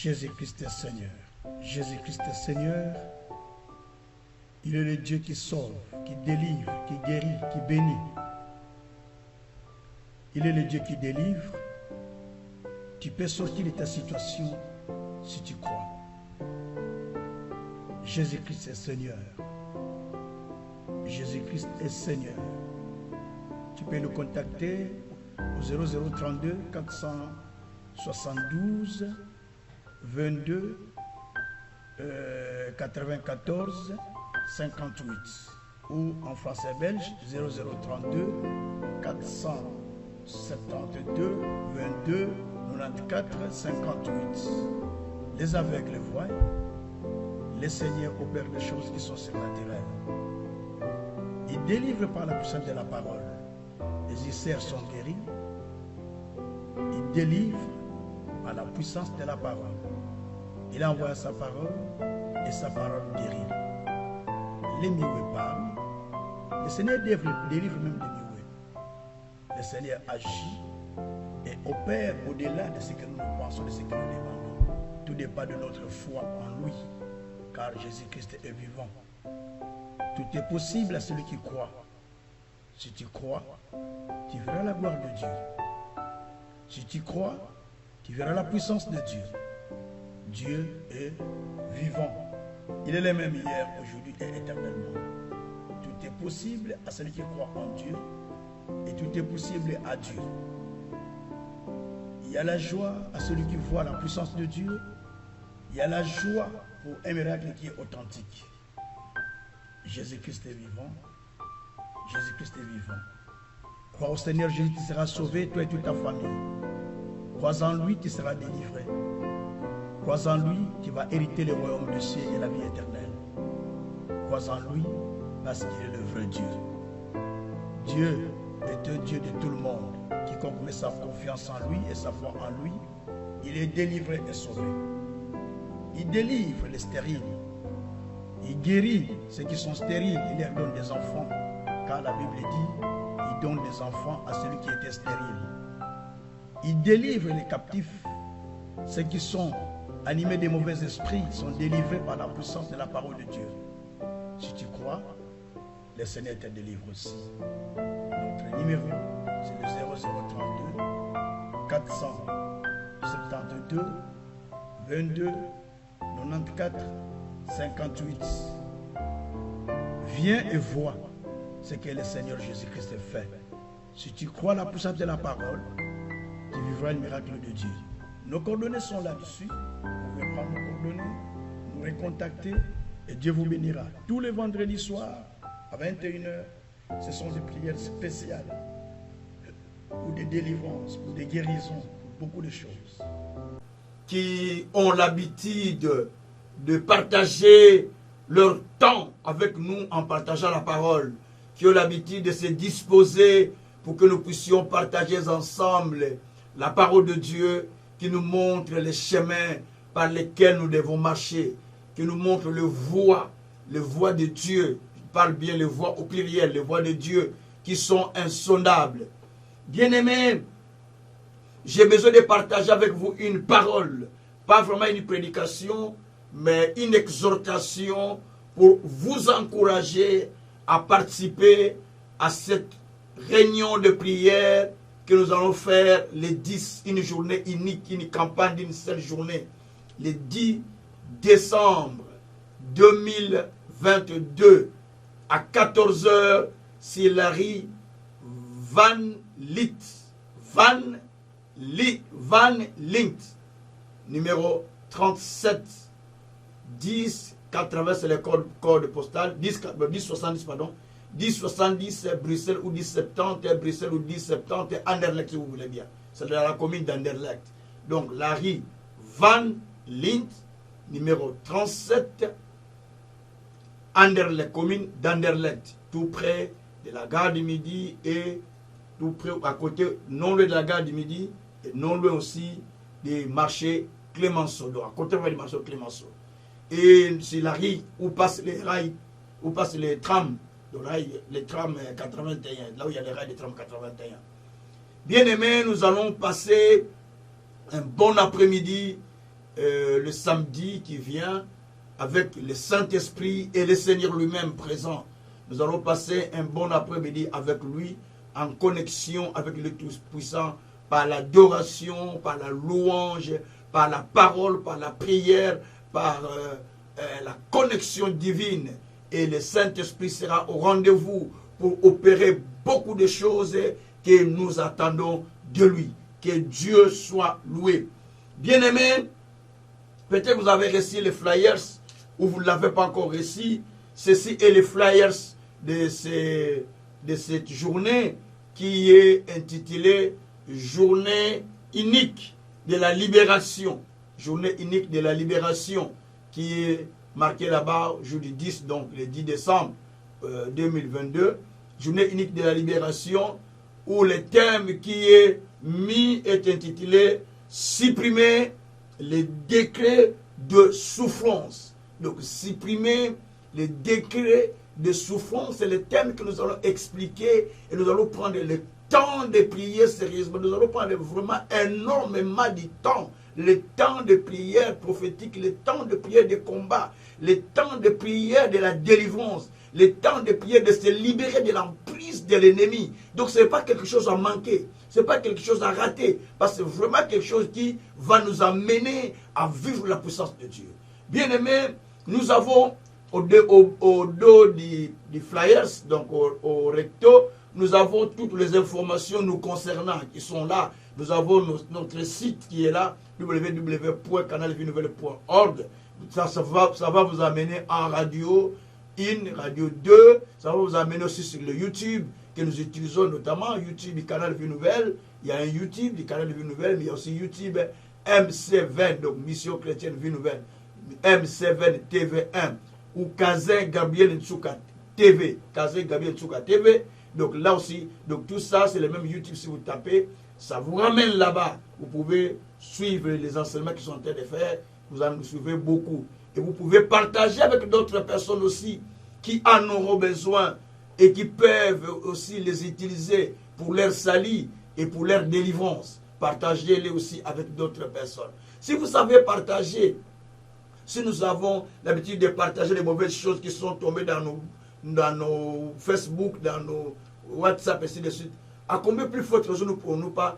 Jésus-Christ est Seigneur. Jésus-Christ est Seigneur. Il est le Dieu qui sauve, qui délivre, qui guérit, qui bénit. Il est le Dieu qui délivre. Tu peux sortir de ta situation si tu crois. Jésus-Christ est Seigneur. Jésus-Christ est Seigneur. Tu peux le contacter au 0032 472 22 94 58 ou en français belge 0032 472 22 94 58. Les aveugles voient, les seigneurs opèrent des choses qui sont surnaturelles. Ils délivrent par la puissance de la parole. Les ulcères sont guéris. Ils délivrent par la puissance de la parole. Il envoie sa parole et sa parole guérit. Les mioués parlent. Le Seigneur délivre même des mioués. Le Seigneur agit et opère au-delà de ce que nous pensons, de ce que nous demandons. Tout dépend de notre foi en lui, car Jésus-Christ est vivant. Tout est possible à celui qui croit. Si tu crois, tu verras la gloire de Dieu. Si tu crois, tu verras la puissance de Dieu. Dieu est vivant. Il est le même hier, aujourd'hui et éternellement. Tout est possible à celui qui croit en Dieu et tout est possible à Dieu. Il y a la joie à celui qui voit la puissance de Dieu. Il y a la joie pour un miracle qui est authentique. Jésus-Christ est vivant. Jésus-Christ est vivant. Crois au Seigneur Jésus, tu seras sauvé, toi et toute ta famille. Crois en lui, tu seras délivré. Crois en lui, tu vas hériter le royaume du ciel et la vie éternelle. Crois en lui, parce qu'il est le vrai Dieu. Dieu est un Dieu de tout le monde. Quiconque met sa confiance en lui et sa foi en lui, il est délivré et sauvé. Il délivre les stériles. Il guérit ceux qui sont stériles. Il leur donne des enfants. Car la Bible dit, il donne des enfants à celui qui était stérile. Il délivre les captifs. Ceux qui sont animés de mauvais esprits sont délivrés par la puissance de la parole de Dieu. Si tu crois, le Seigneur te délivre aussi. Notre numéro, c'est le 0032 472 22 94 58. Viens et vois ce que le Seigneur Jésus-Christ a fait. Si tu crois la puissance de la parole, tu vivras le miracle de Dieu. Nos coordonnées sont là-dessus. Vous pouvez prendre nos coordonnées, nous recontacter et Dieu vous bénira. Tous les vendredis soirs à 21h, ce sont des prières spéciales pour des délivrances, pour des guérisons, pour beaucoup de choses. Qui ont l'habitude de partager leur temps avec nous en partageant la parole, qui ont l'habitude de se disposer pour que nous puissions partager ensemble la parole de Dieu, qui nous montre les chemins par lesquels nous devons marcher, qui nous montre le voie de Dieu. Je parle bien les voies au pluriel, les voies de Dieu qui sont insondables. Bien-aimés, j'ai besoin de partager avec vous une parole, pas vraiment une prédication, mais une exhortation pour vous encourager à participer à cette réunion de prière que nous allons faire les 10, une journée unique, une campagne d'une seule journée, le 10 décembre 2022 à 14h, c'est la rue Van Lint, numéro 37 10 80, c'est le code postal 1070, pardon, 1070 Bruxelles ou 1070 Bruxelles ou 1070 Anderlecht, si vous voulez bien. C'est dans la commune d'Anderlecht. Donc la rue Van Lint, numéro 37 Anderlecht, commune d'Anderlecht, tout près de la gare du Midi et tout près à côté, non loin de la gare du Midi et non loin aussi des marchés Clémenceau, donc à côté du marché Clémenceau. Et c'est la rue où passent les rails, où passent les trams, les trams 81, là où il y a les rails des trams 81. Bien aimés, nous allons passer un bon après-midi le samedi qui vient, avec le Saint-Esprit et le Seigneur lui-même présent. Nous allons passer un bon après-midi avec lui, en connexion avec le Tout-Puissant, par l'adoration, par la louange, par la parole, par la prière, par la connexion divine. Et le Saint-Esprit sera au rendez-vous pour opérer beaucoup de choses que nous attendons de lui. Que Dieu soit loué. Bien-aimés, peut-être que vous avez reçu les flyers ou vous ne l'avez pas encore reçu. Ceci est les flyers de cette journée qui est intitulée Journée unique de la libération. Journée unique de la libération qui est marquée là-bas, jeudi 10, donc le 10 décembre 2022. Journée unique de la libération, où le thème qui est mis est intitulé Supprimer les décrets de souffrance. Donc, supprimer les décrets de souffrance, c'est le thème que nous allons expliquer et nous allons prendre le temps de prier sérieusement. Nous allons prendre vraiment énormément de temps. Le temps de prière prophétique, le temps de prière de combat, le temps de prière de la délivrance, le temps de prière de se libérer de l'emprise de l'ennemi. Donc ce n'est pas quelque chose à manquer, ce n'est pas quelque chose à rater, parce que c'est vraiment quelque chose qui va nous amener à vivre la puissance de Dieu. Bien aimés, nous avons au dos du flyers, donc au recto, nous avons toutes les informations nous concernant qui sont là. Nous avons notre site qui est là, www.canalvienouvelle.org. Ça va vous amener en radio 1, radio 2. Ça va vous amener aussi sur le YouTube que nous utilisons notamment. YouTube du Canal Vie Nouvelle. Il y a un YouTube du Canal Vie Nouvelle, mais il y a aussi YouTube MC20, donc Mission Chrétienne Vie Nouvelle. MC20 TV1 ou Kazin Gabriel Ntsuka TV. Kazin Gabriel Ntsuka TV. Donc là aussi, donc tout ça, c'est le même YouTube si vous tapez. Ça vous ramène là-bas. Vous pouvez suivre les enseignements qui sont en train de faire. Vous en suivez beaucoup. Et vous pouvez partager avec d'autres personnes aussi qui en auront besoin et qui peuvent aussi les utiliser pour leur salut et pour leur délivrance. Partagez-les aussi avec d'autres personnes. Si vous savez partager, si nous avons l'habitude de partager les mauvaises choses qui sont tombées dans nos Facebook, dans nos WhatsApp, et ainsi de suite, à combien plus forte raison nous pourrons-nous pas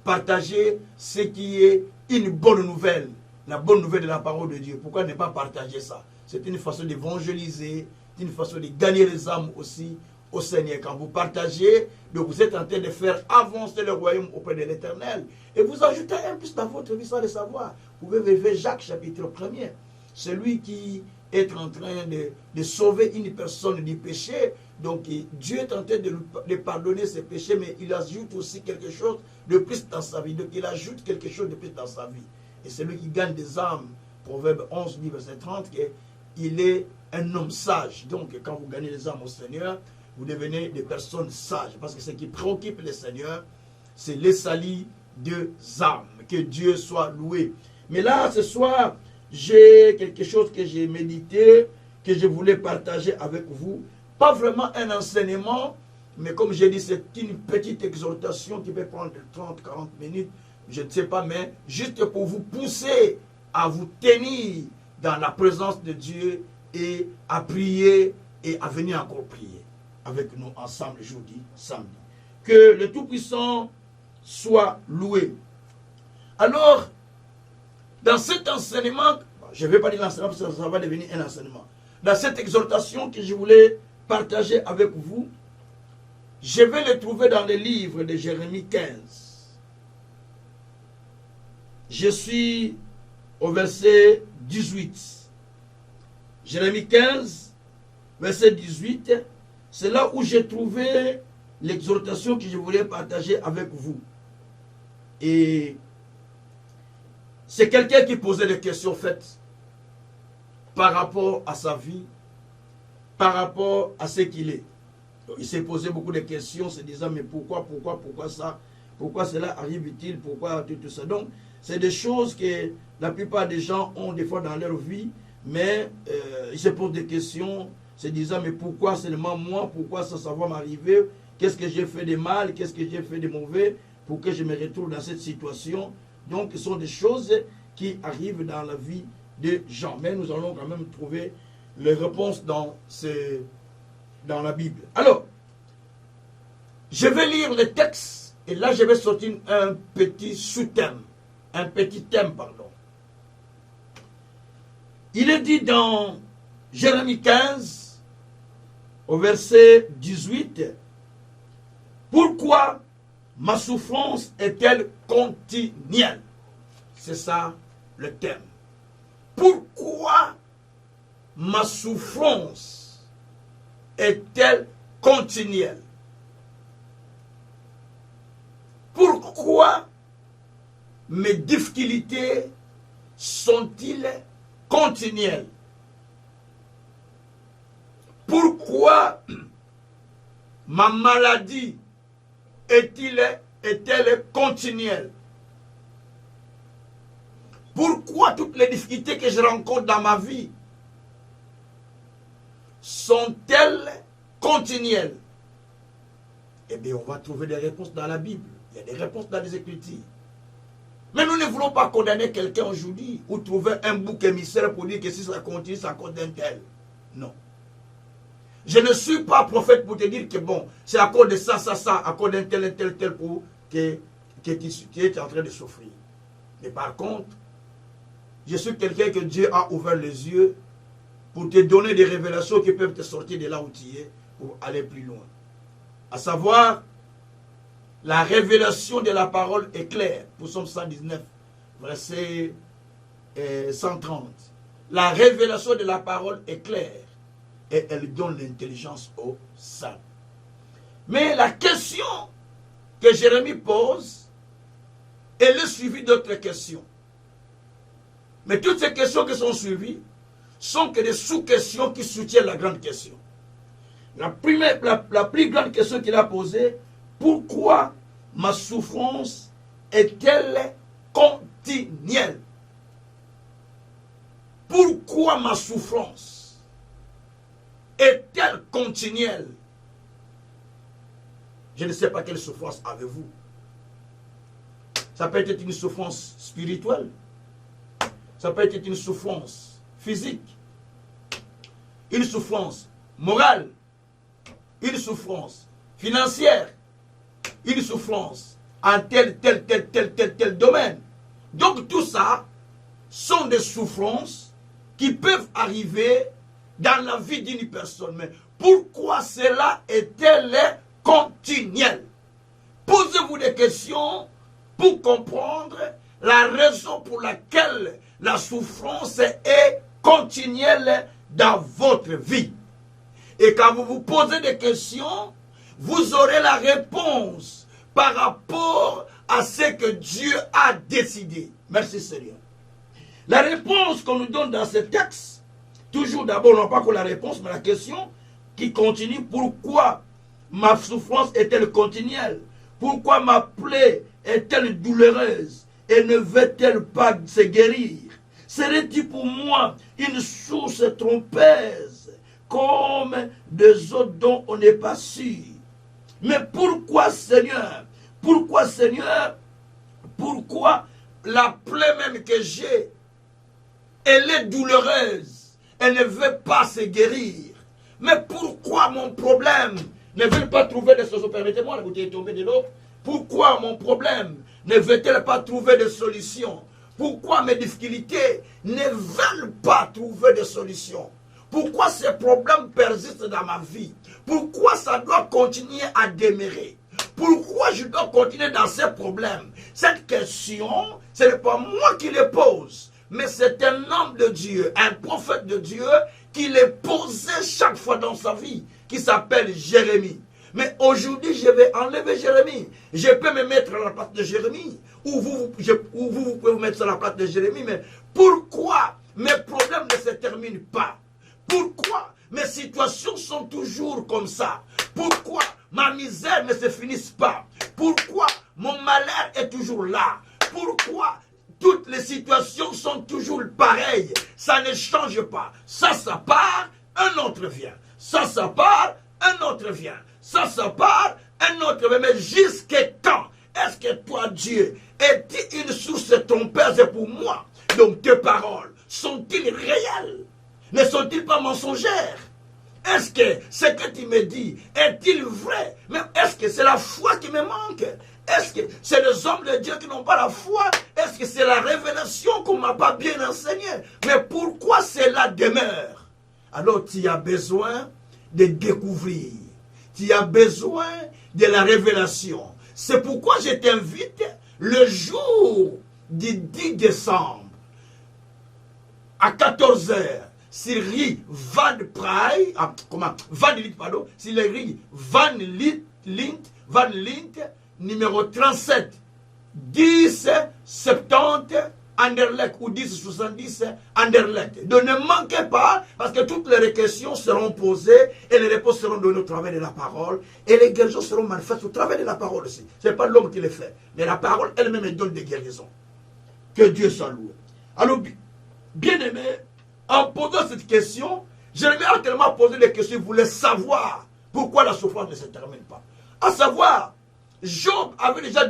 partager ce qui est une bonne nouvelle, la bonne nouvelle de la parole de Dieu? Pourquoi ne pas partager ça? C'est une façon d'évangéliser, c'est une façon de gagner les âmes aussi au Seigneur. Quand vous partagez, donc vous êtes en train de faire avancer le royaume auprès de l'Éternel. Et vous ajoutez un plus dans votre vie sans le savoir. Vous pouvez vérifier Jacques chapitre 1er. Celui qui est en train de sauver une personne du péché. Donc Dieu est en train de pardonner ses péchés, mais il ajoute aussi quelque chose de plus dans sa vie. Donc il ajoute quelque chose de plus dans sa vie. Et celui qui gagne des âmes, Proverbe 11, verset 30, il est un homme sage. Donc quand vous gagnez des âmes au Seigneur, vous devenez des personnes sages. Parce que ce qui préoccupe le Seigneur, c'est les salis des âmes. Que Dieu soit loué. Mais là, ce soir, j'ai quelque chose que j'ai médité, que je voulais partager avec vous. Pas vraiment un enseignement, mais comme j'ai dit, c'est une petite exhortation qui peut prendre 30-40 minutes, je ne sais pas, mais juste pour vous pousser à vous tenir dans la présence de Dieu et à prier et à venir encore prier avec nous ensemble jeudi, samedi. Que le Tout-Puissant soit loué. Alors, dans cet enseignement, je ne vais pas dire l'enseignement parce que ça va devenir un enseignement. Dans cette exhortation que je voulais partager avec vous, je vais le trouver dans le livre de Jérémie 15. Je suis au verset 18. Jérémie 15, verset 18, c'est là où j'ai trouvé l'exhortation que je voulais partager avec vous. Et c'est quelqu'un qui posait des questions faites par rapport à sa vie, par rapport à ce qu'il est. Donc, il s'est posé beaucoup de questions, se disant, mais pourquoi ça? Pourquoi cela arrive-t-il? Pourquoi tout ça? Donc, c'est des choses que la plupart des gens ont des fois dans leur vie, mais ils se posent des questions, se disant, mais pourquoi seulement moi? Pourquoi ça va m'arriver? Qu'est-ce que j'ai fait de mal? Qu'est-ce que j'ai fait de mauvais pour que je me retrouve dans cette situation? Donc, ce sont des choses qui arrivent dans la vie de Jean. Mais nous allons quand même trouver les réponses dans la Bible. Alors, je vais lire le texte et là je vais sortir un petit sous-thème. Un petit thème, pardon. Il est dit dans Jérémie 15, au verset 18, « Pourquoi ma souffrance est-elle continuelle ?» C'est ça le thème. Pourquoi ma souffrance est-elle continuelle? Pourquoi mes difficultés sont-ils continuelles? Pourquoi ma maladie est-elle continuelle? Pourquoi toutes les difficultés que je rencontre dans ma vie sont-elles continuelles? Eh bien, on va trouver des réponses dans la Bible. Il y a des réponses dans les Écritures. Mais nous ne voulons pas condamner quelqu'un aujourd'hui ou trouver un bouc émissaire pour dire que si ça continue, ça cause d'un tel. Non. Je ne suis pas prophète pour te dire que bon, c'est à cause de ça, à cause d'un tel, pour que tu es en train de souffrir. Mais par contre, je suis quelqu'un que Dieu a ouvert les yeux pour te donner des révélations qui peuvent te sortir de là où tu es pour aller plus loin. À savoir, la révélation de la parole est claire. Pour Psaume 119, verset 130. La révélation de la parole est claire et elle donne l'intelligence aux saints. Mais la question que Jérémie pose, elle est suivie d'autres questions. Mais toutes ces questions qui sont suivies sont que des sous-questions qui soutiennent la grande question. La plus grande question qu'il a posée, pourquoi ma souffrance est-elle continuelle? Pourquoi ma souffrance est-elle continuelle? Je ne sais pas quelle souffrance avez-vous. Ça peut être une souffrance spirituelle. Ça peut être une souffrance physique. Une souffrance morale. Une souffrance financière. Une souffrance en tel domaine. Donc tout ça sont des souffrances qui peuvent arriver dans la vie d'une personne. Mais pourquoi cela est-elle continuelle? Posez-vous des questions pour comprendre la raison pour laquelle la souffrance est continuelle dans votre vie. Et quand vous vous posez des questions, vous aurez la réponse par rapport à ce que Dieu a décidé. Merci Seigneur. La réponse qu'on nous donne dans ce texte, toujours d'abord, non pas que la réponse, mais la question qui continue, pourquoi ma souffrance est-elle continuelle? Pourquoi ma plaie est-elle douloureuse et ne veut-elle pas se guérir? Serait-il pour moi une source trompeuse comme des eaux dont on n'est pas sûr? Mais pourquoi Seigneur? Pourquoi Seigneur? Pourquoi la plaie même que j'ai, elle est douloureuse, elle ne veut pas se guérir? Mais pourquoi mon problème ne veut pas trouver de solution? Permettez-moi, la bouteille est tombée de l'eau. Pourquoi mon problème ne veut-elle pas trouver de solution? Pourquoi mes difficultés ne veulent pas trouver de solution? Pourquoi ces problèmes persistent dans ma vie? Pourquoi ça doit continuer à demeurer? Pourquoi je dois continuer dans ces problèmes? Cette question, ce n'est pas moi qui les pose, mais c'est un homme de Dieu, un prophète de Dieu, qui les posait chaque fois dans sa vie, qui s'appelle Jérémie. Mais aujourd'hui, je vais enlever Jérémie. Je peux me mettre à la place de Jérémie, ou vous pouvez vous mettre sur la place de Jérémie, mais pourquoi mes problèmes ne se terminent pas? Pourquoi mes situations sont toujours comme ça? Pourquoi ma misère ne se finisse pas? Pourquoi mon malheur est toujours là? Pourquoi toutes les situations sont toujours pareilles? Ça ne change pas. Ça part, un autre vient. Ça part, un autre vient. Ça part, un autre vient. Mais jusqu'à quand est-ce que toi, Dieu, es-tu une source trompeuse pour moi? Donc tes paroles, sont-ils réelles? Ne sont-ils pas mensongères? Est-ce que ce que tu me dis est-il vrai? Mais est-ce que c'est la foi qui me manque? Est-ce que c'est les hommes de Dieu qui n'ont pas la foi? Est-ce que c'est la révélation qu'on ne m'a pas bien enseignée? Mais pourquoi cela demeure? Alors tu as besoin de découvrir. Tu as besoin de la révélation. C'est pourquoi je t'invite le jour du 10 décembre à 14 h. Syrie Van Praai, Van Lint, pardon, Syrie Van Lint, numéro 37, 10 70 Anderlecht ou 10 70 Anderlecht. Donc ne manquez pas, parce que toutes les questions seront posées et les réponses seront données au travers de la parole et les guérisons seront manifestes au travers de la parole aussi. Ce n'est pas l'homme qui les fait, mais la parole elle-même donne des guérisons. Que Dieu soit loué. Alors, bien aimé, en posant cette question, Jérémie a tellement posé des questions, il voulait savoir pourquoi la souffrance ne se termine pas. À savoir, Job avait déjà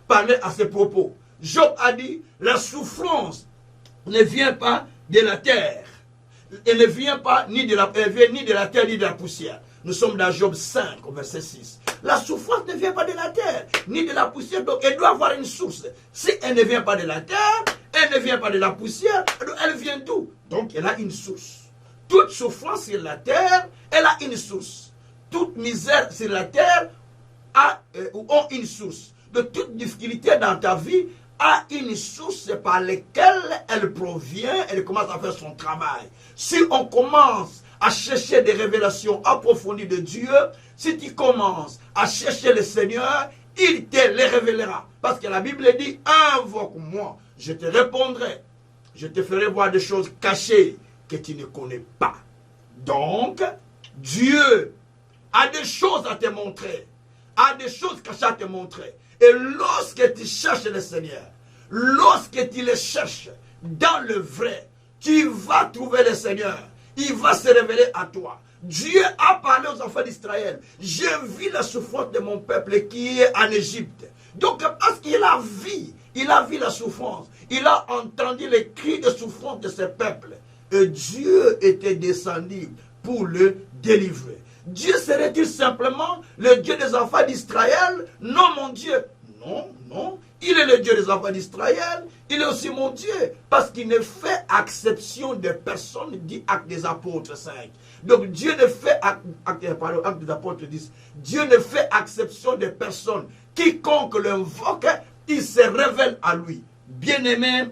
parlé à ses propos. Job a dit, la souffrance ne vient pas de la terre. Elle ne vient pas ni de la terre ni de la poussière. Nous sommes dans Job 5, verset 6. La souffrance ne vient pas de la terre, ni de la poussière, donc elle doit avoir une source. Si elle ne vient pas de la terre, elle ne vient pas de la poussière, elle vient d'où? Donc elle a une source. Toute souffrance sur la terre, elle a une source. Toute misère sur la terre a une source. De toute difficulté dans ta vie a une source par laquelle elle provient, elle commence à faire son travail. Si on commence à chercher des révélations approfondies de Dieu, si tu commences à chercher le Seigneur, il te les révélera. Parce que la Bible dit, invoque-moi, je te répondrai. Je te ferai voir des choses cachées que tu ne connais pas. Donc, Dieu a des choses à te montrer, a des choses cachées à te montrer. Et lorsque tu cherches le Seigneur, lorsque tu le cherches dans le vrai, tu vas trouver le Seigneur. Il va se révéler à toi. Dieu a parlé aux enfants d'Israël. J'ai vu la souffrance de mon peuple qui est en Égypte. Donc, parce qu'il a vu la souffrance. Il a entendu les cris de souffrance de ce peuple. Et Dieu était descendu pour le délivrer. Dieu serait-il simplement le Dieu des enfants d'Israël? Non, mon Dieu. Non, non. Il est le Dieu des enfants d'Israël. Il est aussi mon Dieu. Parce qu'il ne fait exception de personne, dit Actes des Apôtres 5. Donc Dieu ne fait, Actes des Apôtres 10. Dieu ne fait exception de personne. Quiconque l'invoque, il se révèle à lui. Bien-aimé,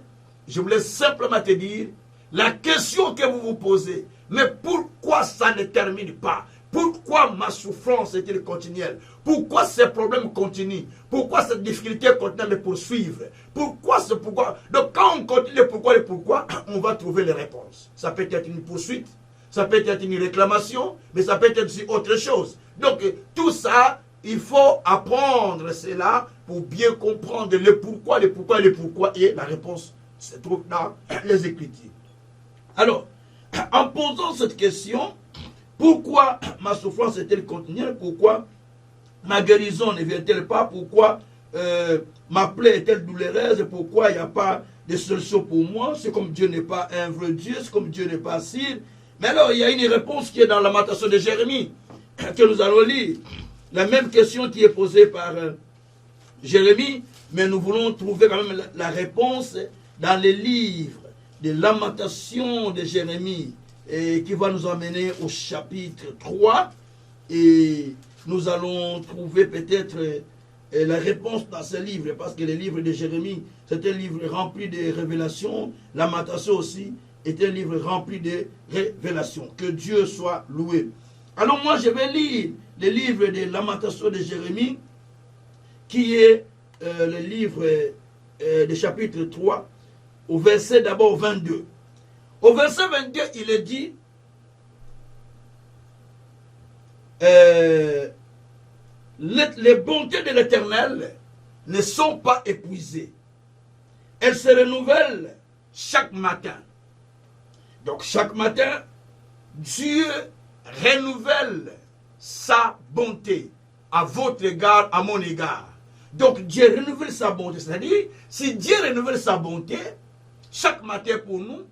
je voulais simplement te dire, la question que vous vous posez, mais pourquoi ça ne termine pas? Pourquoi ma souffrance est-elle continuelle? Pourquoi ces problèmes continuent? Pourquoi cette difficulté continue à me poursuivre? Pourquoi ce pourquoi? Donc quand on continue le pourquoi, on va trouver les réponses. Ça peut être une poursuite, ça peut être une réclamation, mais ça peut être aussi autre chose. Donc tout ça, il faut apprendre cela pour bien comprendre le pourquoi, et la réponse se trouve dans les Écritures. Alors, en posant cette question, pourquoi ma souffrance est-elle continuelle? Pourquoi ma guérison ne vient-elle pas? Pourquoi ma plaie est-elle douloureuse? Pourquoi il n'y a pas de solution pour moi? C'est comme Dieu n'est pas un vrai Dieu, c'est comme Dieu n'est pas Sire. Mais alors, il y a une réponse qui est dans la Lamentation de Jérémie, que nous allons lire. La même question qui est posée par Jérémie, mais nous voulons trouver quand même la réponse dans les livres de Lamentation de Jérémie, et qui va nous emmener au chapitre 3. Et nous allons trouver peut-être la réponse dans ce livre, parce que le livre de Jérémie, c'est un livre rempli de révélations. Lamentation aussi est un livre rempli de révélations. Que Dieu soit loué. Alors moi, je vais lire le livre de Lamentation de Jérémie, qui est le livre de chapitre 3, au verset d'abord 22. Au verset 22, il est dit, les bontés de l'Éternel ne sont pas épuisées. Elles se renouvellent chaque matin. Donc chaque matin, Dieu renouvelle sa bonté à votre égard, à mon égard. Donc Dieu renouvelle sa bonté. C'est-à-dire, si Dieu renouvelle sa bonté, chaque matin pour nous,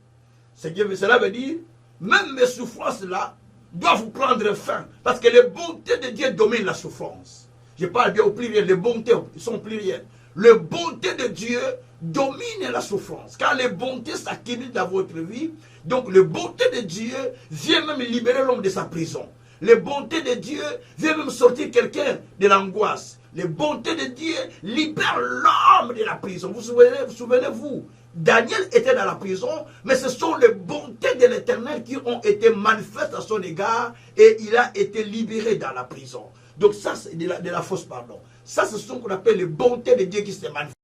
cela veut dire, même mes souffrances-là doivent vous prendre fin. Parce que les bontés de Dieu dominent la souffrance. Je parle bien au pluriel, les bontés sont plurielles. Les bontés de Dieu dominent la souffrance. Quand les bontés s'accumulent dans votre vie, donc les bontés de Dieu viennent même libérer l'homme de sa prison. Les bontés de Dieu viennent même sortir quelqu'un de l'angoisse. Les bontés de Dieu libèrent l'homme de la prison. Vous souvenez-vous, Daniel était dans la prison, mais ce sont les bontés de l'Éternel qui ont été manifestes à son égard et il a été libéré dans la prison. Donc ça, c'est de la fausse pardon. Ça, ce sont ce qu'on appelle les bontés de Dieu qui se manifestent.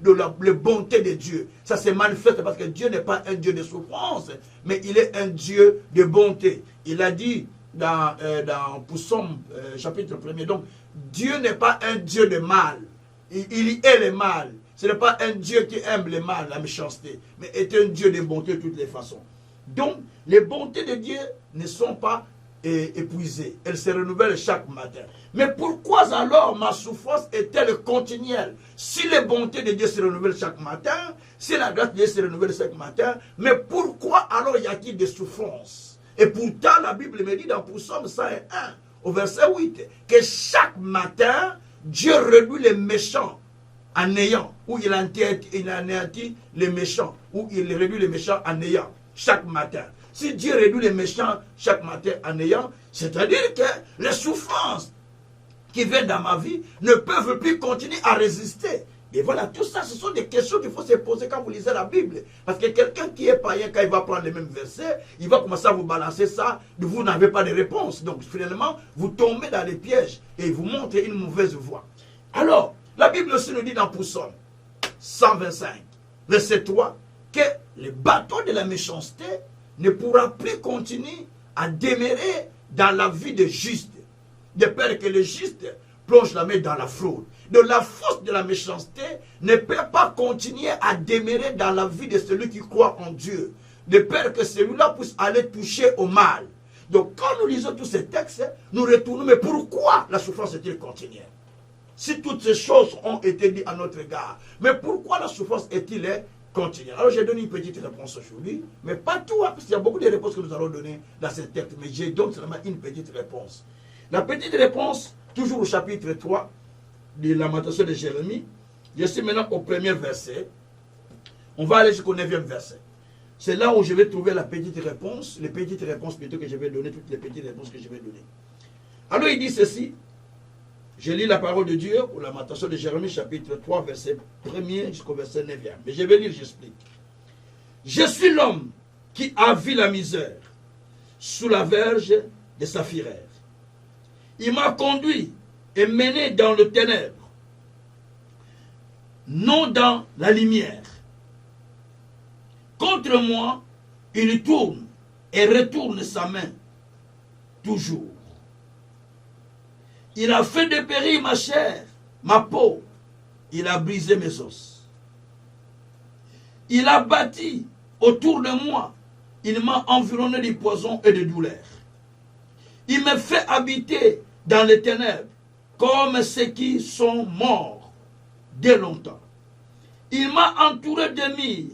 Donc les bontés de Dieu, ça se manifeste parce que Dieu n'est pas un Dieu de souffrance, mais il est un Dieu de bonté. Il a dit dans Psaume chapitre 1er, donc Dieu n'est pas un Dieu de mal, il est le mal. Ce n'est pas un Dieu qui aime le mal, la méchanceté, mais est un Dieu de bonté de toutes les façons. Donc les bontés de Dieu ne sont pas épuisées, elles se renouvellent chaque matin. Mais pourquoi alors ma souffrance est-elle continuelle? Si les bontés de Dieu se renouvellent chaque matin, si la grâce de Dieu se renouvelle chaque matin, mais pourquoi alors y a-t-il des souffrances? Et pourtant la Bible me dit dans Psaume 101 au verset 8 que chaque matin Dieu réduit les méchants en néant, ou il anéantit les méchants, ou il réduit les méchants en néant chaque matin. Si Dieu réduit les méchants chaque matin en néant, c'est-à-dire que les souffrances qui viennent dans ma vie ne peuvent plus continuer à résister. Et voilà, tout ça, ce sont des questions qu'il faut se poser quand vous lisez la Bible. Parce que quelqu'un qui est païen, quand il va prendre les mêmes versets, il va commencer à vous balancer ça, vous n'avez pas de réponse. Donc finalement, vous tombez dans les pièges et vous montrez une mauvaise voie. Alors, la Bible aussi nous dit dans Psaume 125, verset 3, que le bateau de la méchanceté ne pourra plus continuer à demeurer dans la vie des justes. De peur que les justes plongent la main dans la fraude. Donc la force de la méchanceté ne peut pas continuer à demeurer dans la vie de celui qui croit en Dieu. De peur que celui-là puisse aller toucher au mal. Donc quand nous lisons tous ces textes, nous retournons, mais pourquoi la souffrance est-elle continuelle? Si toutes ces choses ont été dites à notre égard, mais pourquoi la souffrance est-elle continuelle? Alors j'ai donné une petite réponse aujourd'hui, mais pas tout, parce qu'il y a beaucoup de réponses que nous allons donner dans ce texte, mais j'ai donc seulement une petite réponse. La petite réponse, toujours au chapitre 3 de Lamentation de Jérémie, je suis maintenant au premier verset, on va aller jusqu'au 9e verset. C'est là où je vais trouver la petite réponse, les petites réponses plutôt que je vais donner, toutes les petites réponses que je vais donner. Alors il dit ceci, je lis la parole de Dieu pour Lamentation de Jérémie, chapitre 3, verset 1er jusqu'au verset 9e. Mais je vais lire, j'explique. Je suis l'homme qui a vu la misère sous la verge de Saphiraire. Il m'a conduit et mené dans le ténèbre, non dans la lumière. Contre moi, il tourne et retourne sa main, toujours. Il a fait dépérir ma chair, ma peau. Il a brisé mes os. Il a bâti autour de moi. Il m'a environné de poison et de douleur. Il me fait habiter dans les ténèbres comme ceux qui sont morts dès longtemps. Il m'a entouré de mille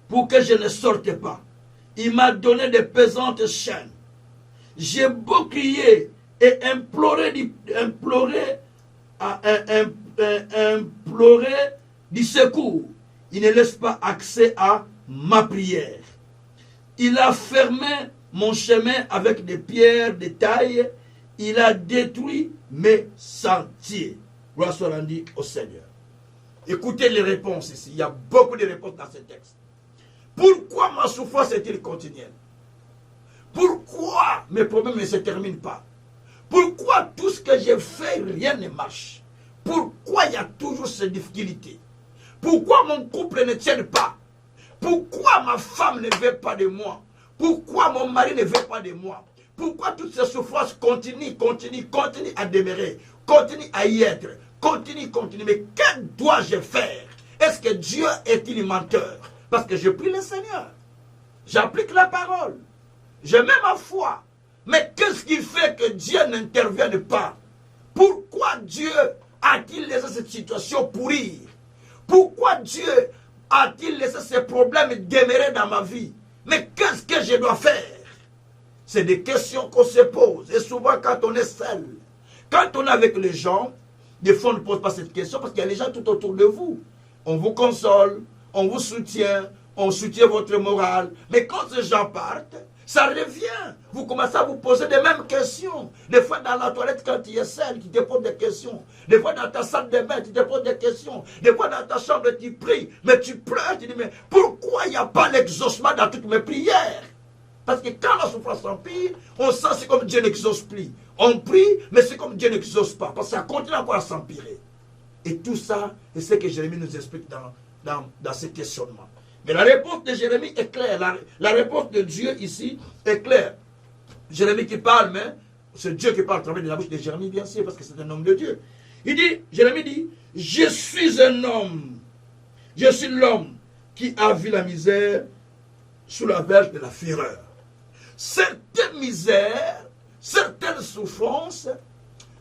pour que je ne sorte pas. Il m'a donné de pesantes chaînes. J'ai beau crier et implorer du secours. Il ne laisse pas accès à ma prière. Il a fermé mon chemin avec des pierres de taille. Il a détruit mes sentiers. Gloire soit rendue au Seigneur. Écoutez les réponses ici. Il y a beaucoup de réponses dans ce texte. Pourquoi ma souffrance est-elle continuelle? Pourquoi mes problèmes ne se terminent pas? Pourquoi tout ce que j'ai fait, rien ne marche? Pourquoi il y a toujours ces difficultés? Pourquoi mon couple ne tient pas? Pourquoi ma femme ne veut pas de moi? Pourquoi mon mari ne veut pas de moi? Pourquoi toutes ces souffrances continuent à demeurer, continuent à y être, continuent. Mais que dois-je faire? Est-ce que Dieu est-il menteur? Parce que je prie le Seigneur. J'applique la parole. Je mets ma foi. Mais qu'est-ce qui fait que Dieu n'intervienne pas? Pourquoi Dieu a-t-il laissé cette situation pourrir? Pourquoi Dieu a-t-il laissé ces problèmes demeurer dans ma vie? Mais qu'est-ce que je dois faire? C'est des questions qu'on se pose. Et souvent, quand on est seul, quand on est avec les gens, des fois, on ne pose pas cette question parce qu'il y a les gens tout autour de vous. On vous console, on vous soutient, on soutient votre morale. Mais quand ces gens partent, ça revient. Vous commencez à vous poser les mêmes questions. Des fois, dans la toilette, quand tu es seul, tu te poses des questions. Des fois, dans ta salle de bain, tu te poses des questions. Des fois, dans ta chambre, tu pries, mais tu pleures. Tu dis, mais pourquoi il n'y a pas l'exaucement dans toutes mes prières? Parce que quand la souffrance empire, on sent c'est comme Dieu n'exauce plus. On prie, mais c'est comme Dieu n'exauce pas. Parce que ça continue encore à s'empirer. Et tout ça, c'est ce que Jérémie nous explique dans ce questionnement. Mais la réponse de Jérémie est claire. La réponse de Dieu ici est claire. Jérémie qui parle, mais c'est Dieu qui parle à travers de la bouche de Jérémie, bien sûr, parce que c'est un homme de Dieu. Il dit, Jérémie dit, je suis un homme. Je suis l'homme qui a vu la misère sous la verge de la fureur. Certaines misères, certaines souffrances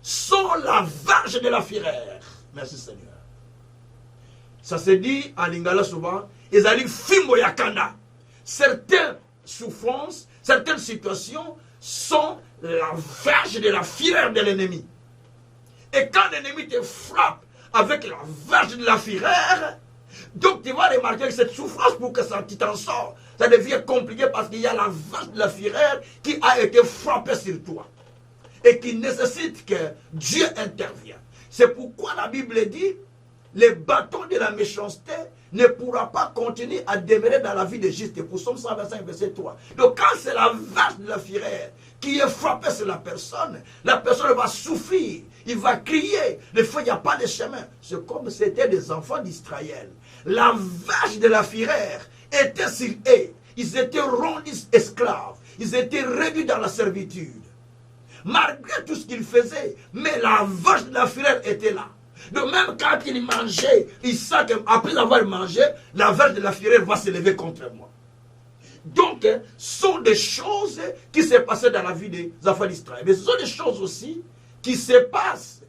sont la verge de la fureur. Merci Seigneur. Ça se dit en lingala souvent, ils allaient fimbo yakanda. Certaines souffrances, certaines situations sont la verge de la fureur de l'ennemi. Et quand l'ennemi te frappe avec la verge de la fureur, donc tu vas remarquer que cette souffrance, pour que ça t'en sort, ça devient compliqué parce qu'il y a la verge de la fureur qui a été frappée sur toi. Et qui nécessite que Dieu intervienne. C'est pourquoi la Bible dit, les bâtons de la méchanceté ne pourra pas continuer à demeurer dans la vie des justes. Pour Psaume 125, verset 3. Donc quand c'est la verge de la fureur qui est frappée sur la personne va souffrir, il va crier. Des fois, il n'y a pas de chemin. C'est comme c'était des enfants d'Israël. La verge de la fureur était sur eux. Ils étaient rendus esclaves. Ils étaient réduits dans la servitude. Malgré tout ce qu'ils faisaient, mais la verge de la fureur était là. Donc même quand il mangeait, il sait qu'après avoir mangé, la verge de la fureur va se lever contre moi. Donc, ce sont des choses qui se passaient dans la vie des enfants d'Israël. Mais ce sont des choses aussi qui se passent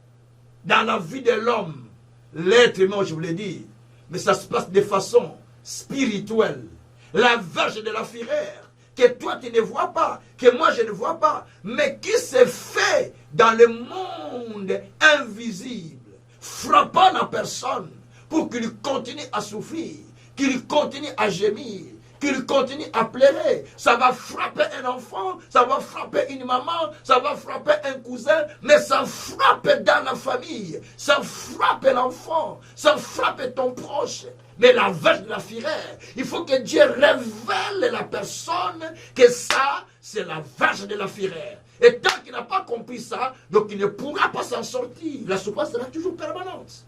dans la vie de l'homme. L'être humain, je voulais dire. Mais ça se passe de façon spirituelle. La verge de la fureur, que toi tu ne vois pas, que moi je ne vois pas, mais qui se fait dans le monde invisible, frappant la personne pour qu'il continue à souffrir, qu'il continue à gémir, qu'il continue à pleurer. Ça va frapper un enfant, ça va frapper une maman, ça va frapper un cousin, mais ça frappe dans la famille, ça frappe l'enfant, ça frappe ton proche. Mais la verge de la fureur, il faut que Dieu révèle la personne que ça, c'est la verge de la fureur. Et tant qu'il n'a pas compris ça, donc il ne pourra pas s'en sortir. La souffrance sera toujours permanente.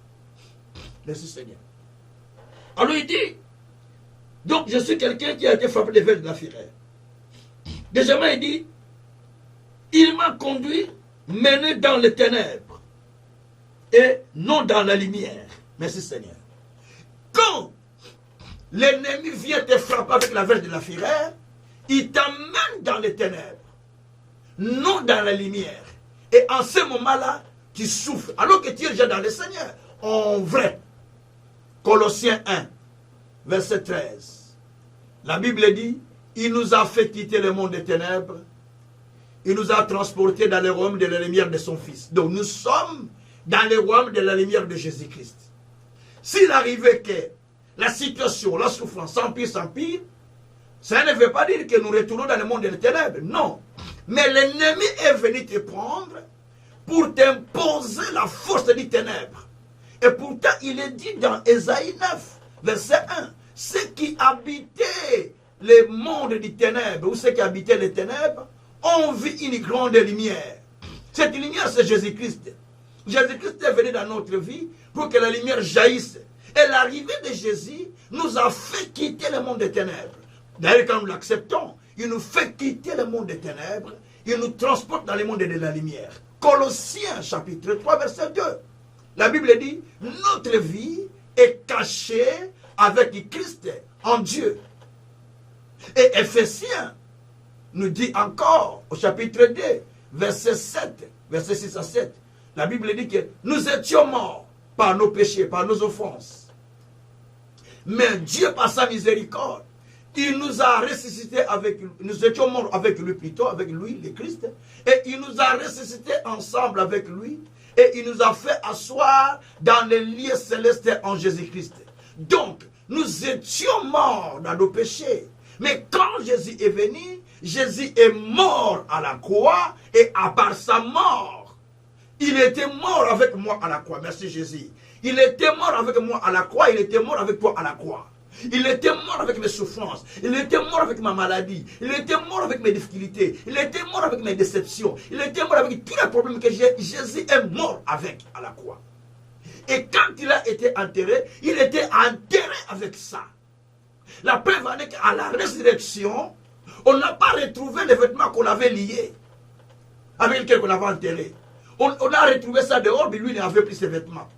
Merci Seigneur. Alors il dit, donc je suis quelqu'un qui a été frappé des verges de la fureur. Deuxièmement, il dit, il m'a conduit, mené dans les ténèbres et non dans la lumière. Merci Seigneur. Quand l'ennemi vient te frapper avec la verge de la fureur, il t'amène dans les ténèbres, non dans la lumière. Et en ce moment-là, tu souffres, alors que tu es déjà dans le Seigneur. En vrai, Colossiens 1, verset 13. La Bible dit, il nous a fait quitter le monde des ténèbres, il nous a transportés dans le royaume de la lumière de son Fils. Donc nous sommes dans le royaume de la lumière de Jésus-Christ. S'il arrivait que la situation, la souffrance s'empire, ça ne veut pas dire que nous retournons dans le monde des ténèbres. Non. Mais l'ennemi est venu te prendre pour t'imposer la force des ténèbres. Et pourtant, il est dit dans Ésaïe 9, verset 1, ceux qui habitaient le monde des ténèbres, ou ceux qui habitaient les ténèbres, ont vu une grande lumière. Cette lumière, c'est Jésus-Christ. Jésus-Christ est venu dans notre vie pour que la lumière jaillisse. Et l'arrivée de Jésus nous a fait quitter le monde des ténèbres. D'ailleurs, quand nous l'acceptons, il nous fait quitter le monde des ténèbres, il nous transporte dans le monde de la lumière. Colossiens chapitre 3, verset 2. La Bible dit, notre vie est cachée avec Christ en Dieu. Et Éphésiens nous dit encore, au chapitre 2, verset 7, verset 6 à 7, La Bible dit que nous étions morts par nos péchés, par nos offenses. Mais Dieu, par sa miséricorde, il nous a ressuscités avec lui. Nous étions morts avec lui plutôt, avec lui, le Christ. Et il nous a ressuscités ensemble avec lui. Et il nous a fait asseoir dans les lieux célestes en Jésus-Christ. Donc, nous étions morts dans nos péchés. Mais quand Jésus est venu, Jésus est mort à la croix. Et à part sa mort, il était mort avec moi à la croix. Merci Jésus. Il était mort avec moi à la croix. Il était mort avec toi à la croix. Il était mort avec mes souffrances. Il était mort avec ma maladie. Il était mort avec mes difficultés. Il était mort avec mes déceptions. Il était mort avec tous les problèmes que j'ai. Jésus est mort avec à la croix. Et quand il a été enterré, il était enterré avec ça. La preuve en est qu'à la résurrection, on n'a pas retrouvé les vêtements qu'on avait liés avec lesquels on avait enterré. On a retrouvé ça dehors, mais lui, il n'avait plus ses vêtements.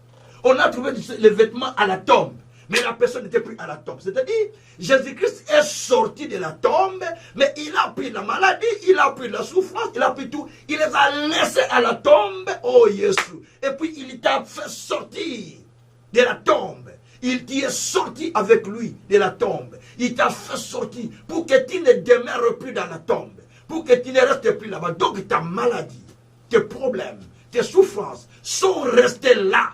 On a trouvé les vêtements à la tombe. Mais la personne n'était plus à la tombe. C'est-à-dire, Jésus-Christ est sorti de la tombe, mais il a pris la maladie, il a pris la souffrance, il a pris tout. Il les a laissés à la tombe, oh Jésus. Et puis il t'a fait sortir de la tombe. Il t'y est sorti avec lui de la tombe. Il t'a fait sortir pour que tu ne demeures plus dans la tombe. Pour que tu ne restes plus là-bas. Donc ta maladie, tes problèmes, tes souffrances sont restés là.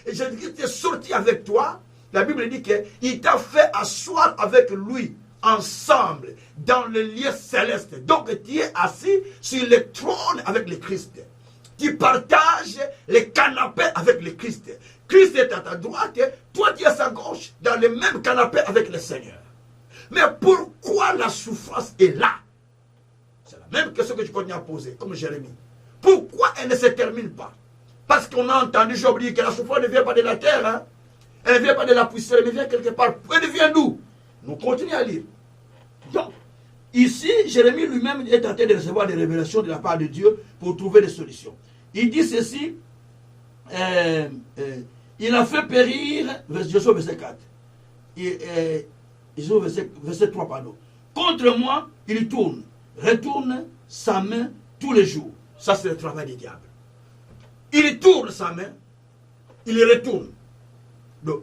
Et Jésus-Christ est sorti avec toi. La Bible dit qu'il t'a fait asseoir avec lui ensemble dans le lieu céleste. Donc tu es assis sur le trône avec le Christ. Tu partages les canapés avec le Christ. Christ est à ta droite, toi tu es à sa gauche dans le même canapé avec le Seigneur. Mais pourquoi la souffrance est là? C'est la même question que je continue à poser, comme Jérémie. Pourquoi elle ne se termine pas? Parce qu'on a entendu Job dire que la souffrance ne vient pas de la terre, hein? Elle ne vient pas de la poussière, elle vient quelque part. Elle vient d'où? Nous continuons à lire. Donc, ici, Jérémie lui-même est en train de recevoir des révélations de la part de Dieu pour trouver des solutions. Il dit ceci, il a fait périr, Josué verset 4, verset 3, pardon. Contre moi, il retourne sa main tous les jours. Ça, c'est le travail du diable. Il tourne sa main, il retourne. Donc,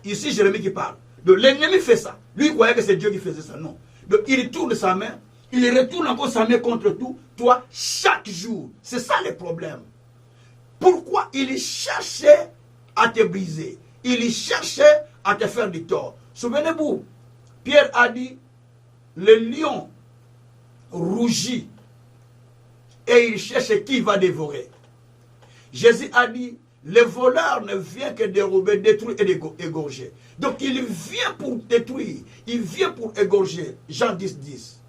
ici, Jérémie qui parle. Donc, l'ennemi fait ça. Lui, il croyait que c'est Dieu qui faisait ça. Non. Donc, il tourne sa main. Il retourne encore sa main contre tout. Toi, chaque jour. C'est ça le problème. Pourquoi il cherchait à te briser? Il cherchait à te faire du tort. Souvenez-vous, Pierre a dit, le lion rougit et il cherche qui va dévorer. Jésus a dit, le voleur ne vient que dérober, détruire et égorger. Donc il vient pour détruire, il vient pour égorger. Jean 10, 10.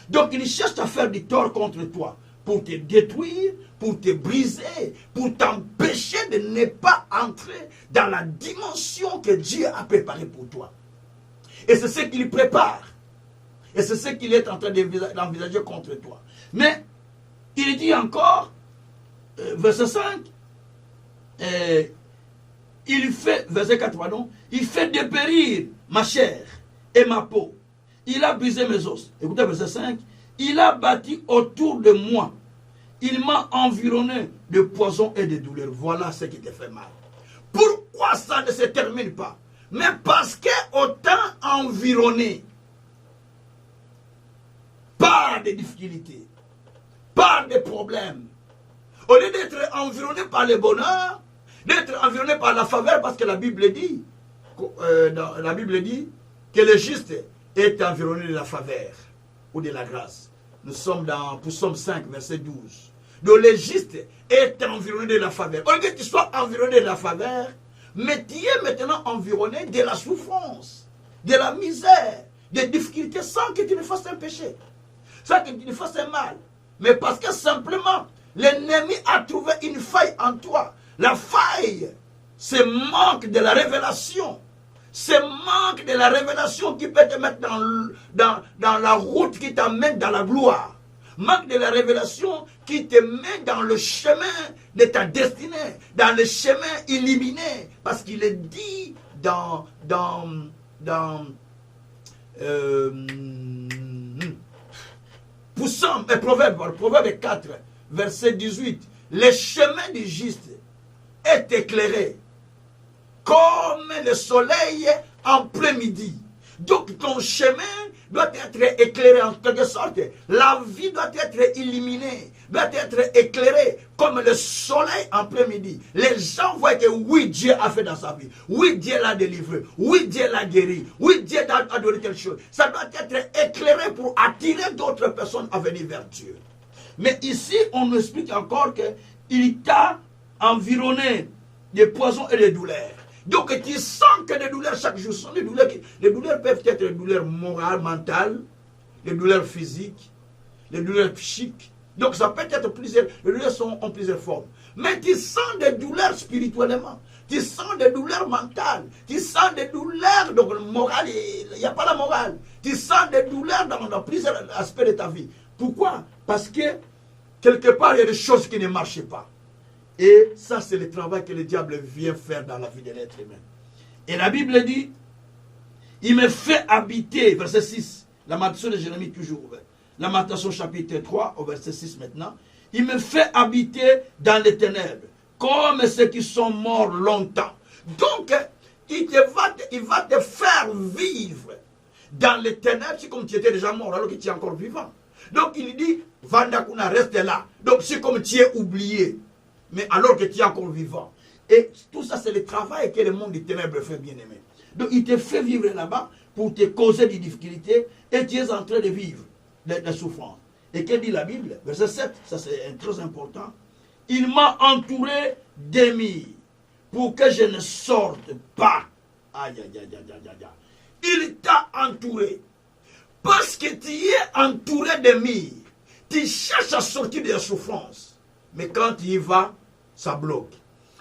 Donc il cherche à faire du tort contre toi, pour te détruire, pour te briser, pour t'empêcher de ne pas entrer dans la dimension que Dieu a préparée pour toi. Et c'est ce qu'il prépare. Et c'est ce qu'il est en train d'envisager contre toi. Mais il dit encore, verset 5, il fait, verset 4, pardon, il fait dépérir ma chair et ma peau. Il a brisé mes os. Écoutez, verset 5, il a bâti autour de moi. Il m'a environné de poison et de douleur. Voilà ce qui te fait mal. Pourquoi ça ne se termine pas? Mais parce qu'on t'a environné par des difficultés, par des problèmes. Au lieu d'être environné par le bonheur, d'être environné par la faveur, parce que la Bible dit, que le juste est environné de la faveur ou de la grâce. Nous sommes dans Psaume 5, verset 12. Donc le juste est environné de la faveur. Au lieu que tu sois environné de la faveur, mais tu es maintenant environné de la souffrance, de la misère, des difficultés, sans que tu ne fasses un péché, sans que tu ne fasses un mal. Mais parce que simplement, l'ennemi a trouvé une faille en toi. La faille, c'est manque de la révélation. C'est manque de la révélation qui peut te mettre dans la route qui t'amène dans la gloire. Manque de la révélation qui te met dans le chemin de ta destinée, dans le chemin illuminé. Parce qu'il est dit dans Proverbe 4, verset 18. Le chemin du juste est éclairé comme le soleil en plein midi. Donc ton chemin doit être éclairé en quelque sorte. La vie doit être illuminée, doit être éclairée comme le soleil en plein midi. Les gens voient que oui, Dieu a fait dans sa vie. Oui, Dieu l'a délivré. Oui, Dieu l'a guéri. Oui, Dieu a donné quelque chose. Ça doit être éclairé pour attirer d'autres personnes à venir vers Dieu. Mais ici, on nous explique encore qu'il t'a environné des poisons et des douleurs. Donc tu sens que les douleurs chaque jour sont des douleurs. Les douleurs peuvent être des douleurs morales, mentales, les douleurs physiques, les douleurs psychiques. Donc ça peut être plusieurs, les douleurs ont plusieurs formes. Mais tu sens des douleurs spirituellement, tu sens des douleurs mentales, tu sens des douleurs donc morales, il n'y a pas la morale. Tu sens des douleurs dans plusieurs aspects de ta vie. Pourquoi? Parce que quelque part il y a des choses qui ne marchent pas. Et ça, c'est le travail que le diable vient faire dans la vie de l'être humain. Et la Bible dit, il me fait habiter, verset 6, Lamentation de Jérémie toujours ouvert. Lamentation chapitre 3, au verset 6 maintenant. Il me fait habiter dans les ténèbres, comme ceux qui sont morts longtemps. Donc, il va te faire vivre dans les ténèbres, c'est comme tu étais déjà mort, alors que tu es encore vivant. Donc, il dit, Vandakuna, reste là. Donc, c'est comme tu es oublié. Mais alors que tu es encore vivant. Et tout ça, c'est le travail que le monde des ténèbres fait, bien aimé. Donc, il te fait vivre là-bas pour te causer des difficultés et tu es en train de vivre la souffrance. Et que dit la Bible? Verset 7, ça c'est très important. Il m'a entouré d'émis pour que je ne sorte pas. Aïe, aïe, aïe, aïe, aïe, aïe. Il t'a entouré. Parce que tu es entouré d'émis. Tu cherches à sortir de la souffrance. Mais quand tu y vas, ça bloque.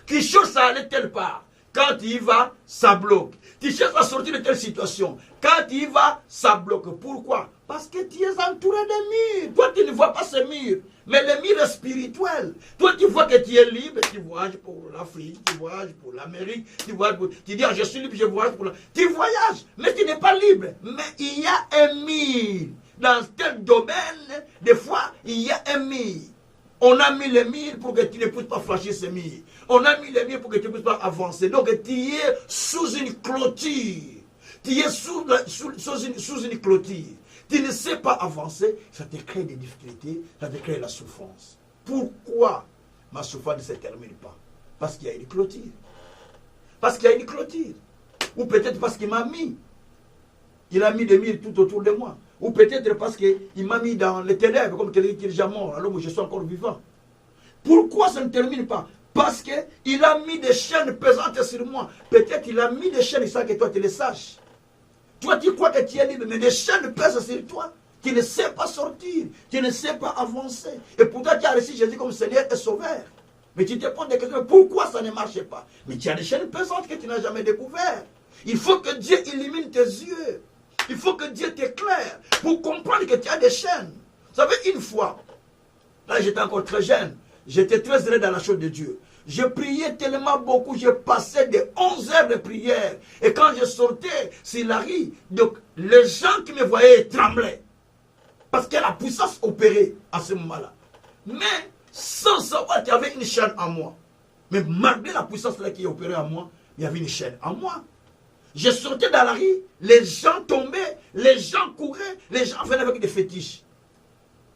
Tu cherches à aller telle part. Quand tu y vas, ça bloque. Tu cherches à sortir de telle situation. Quand tu y vas, ça bloque. Pourquoi? Parce que tu es entouré de murs. Toi, tu ne vois pas ces murs. Mais les murs spirituels. Toi, tu vois que tu es libre. Tu voyages pour l'Afrique, tu voyages pour l'Amérique. Tu dis, ah, je suis libre, je voyage pour Tu voyages, mais tu n'es pas libre. Mais il y a un mur. Dans tel domaine, des fois, il y a un mur. On a mis les murs pour que tu ne puisses pas franchir ces murs. On a mis les murs pour que tu ne puisses pas avancer. Donc tu es sous une clôture. Tu es sous une clôture. Tu ne sais pas avancer. Ça te crée des difficultés. Ça te crée la souffrance. Pourquoi ma souffrance ne se termine pas? Parce qu'il y a une clôture. Parce qu'il y a une clôture. Ou peut-être parce qu'il m'a mis. Il a mis des murs tout autour de moi. Ou peut-être parce qu'il m'a mis dans les ténèbres, comme quelqu'un qui est déjà mort, alors que je suis encore vivant. Pourquoi ça ne termine pas? Parce qu'il a mis des chaînes pesantes sur moi. Peut-être qu'il a mis des chaînes sans que toi tu les saches. Toi tu crois que tu es libre, mais des chaînes pèsent sur toi. Tu ne sais pas sortir, tu ne sais pas avancer. Et pourtant tu as reçu Jésus comme Seigneur et Sauveur. Mais tu te poses des questions, pourquoi ça ne marche pas? Mais tu as des chaînes pesantes que tu n'as jamais découvertes. Il faut que Dieu illumine tes yeux. Il faut que Dieu t'éclaire pour comprendre que tu as des chaînes. Vous savez, une fois, là j'étais encore très jeune, j'étais très heureux dans la chose de Dieu. Je priais tellement beaucoup, je passais des 11 heures de prière. Et quand je sortais sur la rue, donc les gens qui me voyaient tremblaient. Parce que la puissance opérait à ce moment-là. Mais sans savoir qu'il y avait une chaîne en moi. Mais malgré la puissance là qui opérait en moi, il y avait une chaîne en moi. Je sortais dans la rue, les gens tombaient, les gens couraient, les gens venaient avec des fétiches.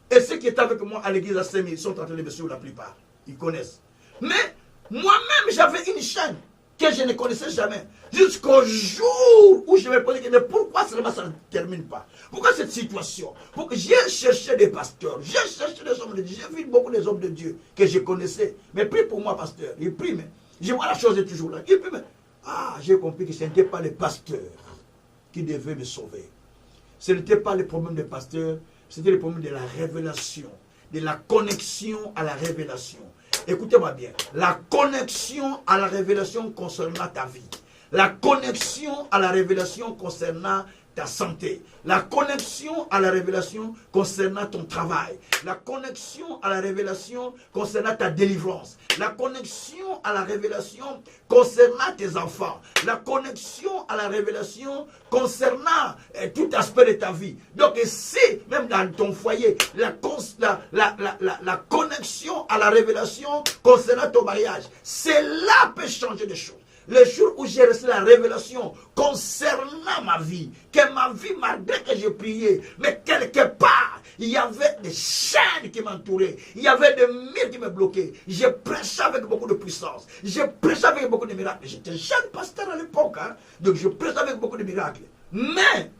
Et ceux qui étaient avec moi à l'église à Saint-Mille sont en train de me suivre la plupart. Ils connaissent. Mais moi-même, j'avais une chaîne que je ne connaissais jamais. Jusqu'au jour où je me posais la question, pourquoi seulement ça ne termine pas? Pourquoi cette situation? Pour que j'ai cherché des pasteurs, j'ai cherché des hommes de Dieu, j'ai vu beaucoup des hommes de Dieu que je connaissais. Mais prie pour moi, pasteur. Il prie, mais je vois la chose est toujours là. Il prie, mais j'ai compris que ce n'était pas le pasteur qui devait me sauver. Ce n'était pas le problème des pasteurs, c'était le problème de la révélation, de la connexion à la révélation. Écoutez-moi bien, la connexion à la révélation concernant ta vie, la connexion à la révélation concernant ta santé, la connexion à la révélation concernant ton travail, la connexion à la révélation concernant ta délivrance, la connexion à la révélation concernant tes enfants, la connexion à la révélation concernant tout aspect de ta vie. Donc si, même dans ton foyer, la connexion à la révélation concernant ton mariage, c'est là peut changer des choses. Le jour où j'ai reçu la révélation concernant ma vie, que ma vie, malgré que je priais, mais quelque part, il y avait des chaînes qui m'entouraient, il y avait des murs qui me bloquaient. Je prêchais avec beaucoup de puissance, je prêchais avec beaucoup de miracles. J'étais jeune pasteur à l'époque, hein? Donc je prêchais avec beaucoup de miracles. Mais,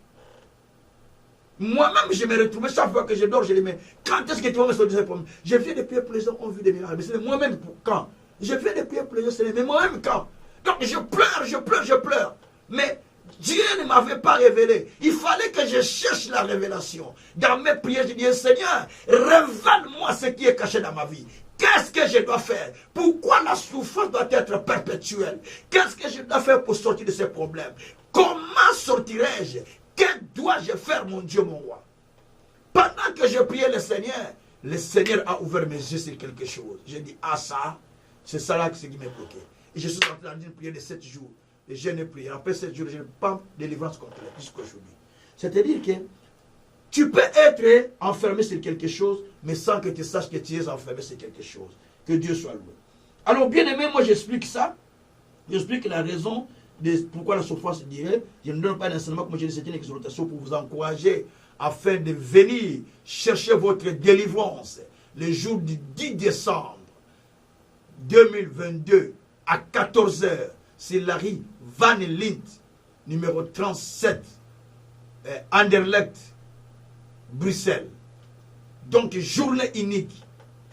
moi-même, je me retrouvais chaque fois que je dors, je dis, mais quand est-ce que tu vas me sortir ce problème? Je viens de prier pour les gens qui ont vu des miracles. Mais c'est moi-même quand? Je viens de prier pour les gens, mais moi-même quand? Donc je pleure. Mais Dieu ne m'avait pas révélé. Il fallait que je cherche la révélation. Dans mes prières, je dis, Seigneur, révèle-moi ce qui est caché dans ma vie. Qu'est-ce que je dois faire? Pourquoi la souffrance doit être perpétuelle? Qu'est-ce que je dois faire pour sortir de ces problèmes? Comment sortirai-je? Que dois-je faire, mon Dieu, mon roi? Pendant que je priais le Seigneur a ouvert mes yeux sur quelque chose. J'ai dit, ah ça, c'est ça là qui m'a bloqué. Et je suis en train d'une prière de 7 jours. Et je n'ai prié. Après 7 jours, je n'ai pas de délivrance complète jusqu'à aujourd'hui. C'est-à-dire que tu peux être enfermé sur quelque chose, mais sans que tu saches que tu es enfermé sur quelque chose. Que Dieu soit loué. Alors, bien aimé, moi j'explique ça. J'explique la raison de pourquoi la souffrance dirait. Je ne donne pas d'enseignement, comme je dis, c'est une exhortation pour vous encourager afin de venir chercher votre délivrance le jour du 10 décembre 2022 à 14 h. C'est Larry Van Lint, numéro 37, Anderlecht, Bruxelles. Donc, journée unique.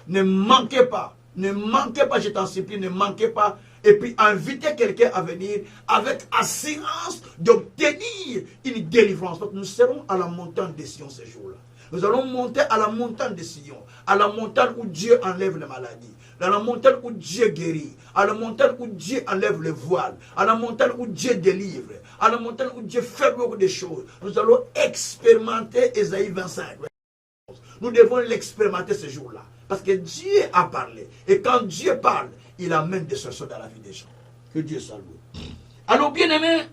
Ne manquez pas, je t'en supplie, ne manquez pas. Et puis, invitez quelqu'un à venir avec assurance d'obtenir une délivrance. Donc, nous serons à la montagne des Sion ce jour-là. Nous allons monter à la montagne des Sion, à la montagne où Dieu enlève les maladies, à la montagne où Dieu guérit, à la montagne où Dieu enlève le voile, à la montagne où Dieu délivre, à la montagne où Dieu fait beaucoup de choses. Nous allons expérimenter Ésaïe 25. Nous devons l'expérimenter ce jour-là. Parce que Dieu a parlé. Et quand Dieu parle, il amène des solutions dans la vie des gens. Que Dieu soit loué. Alors, bien aimé,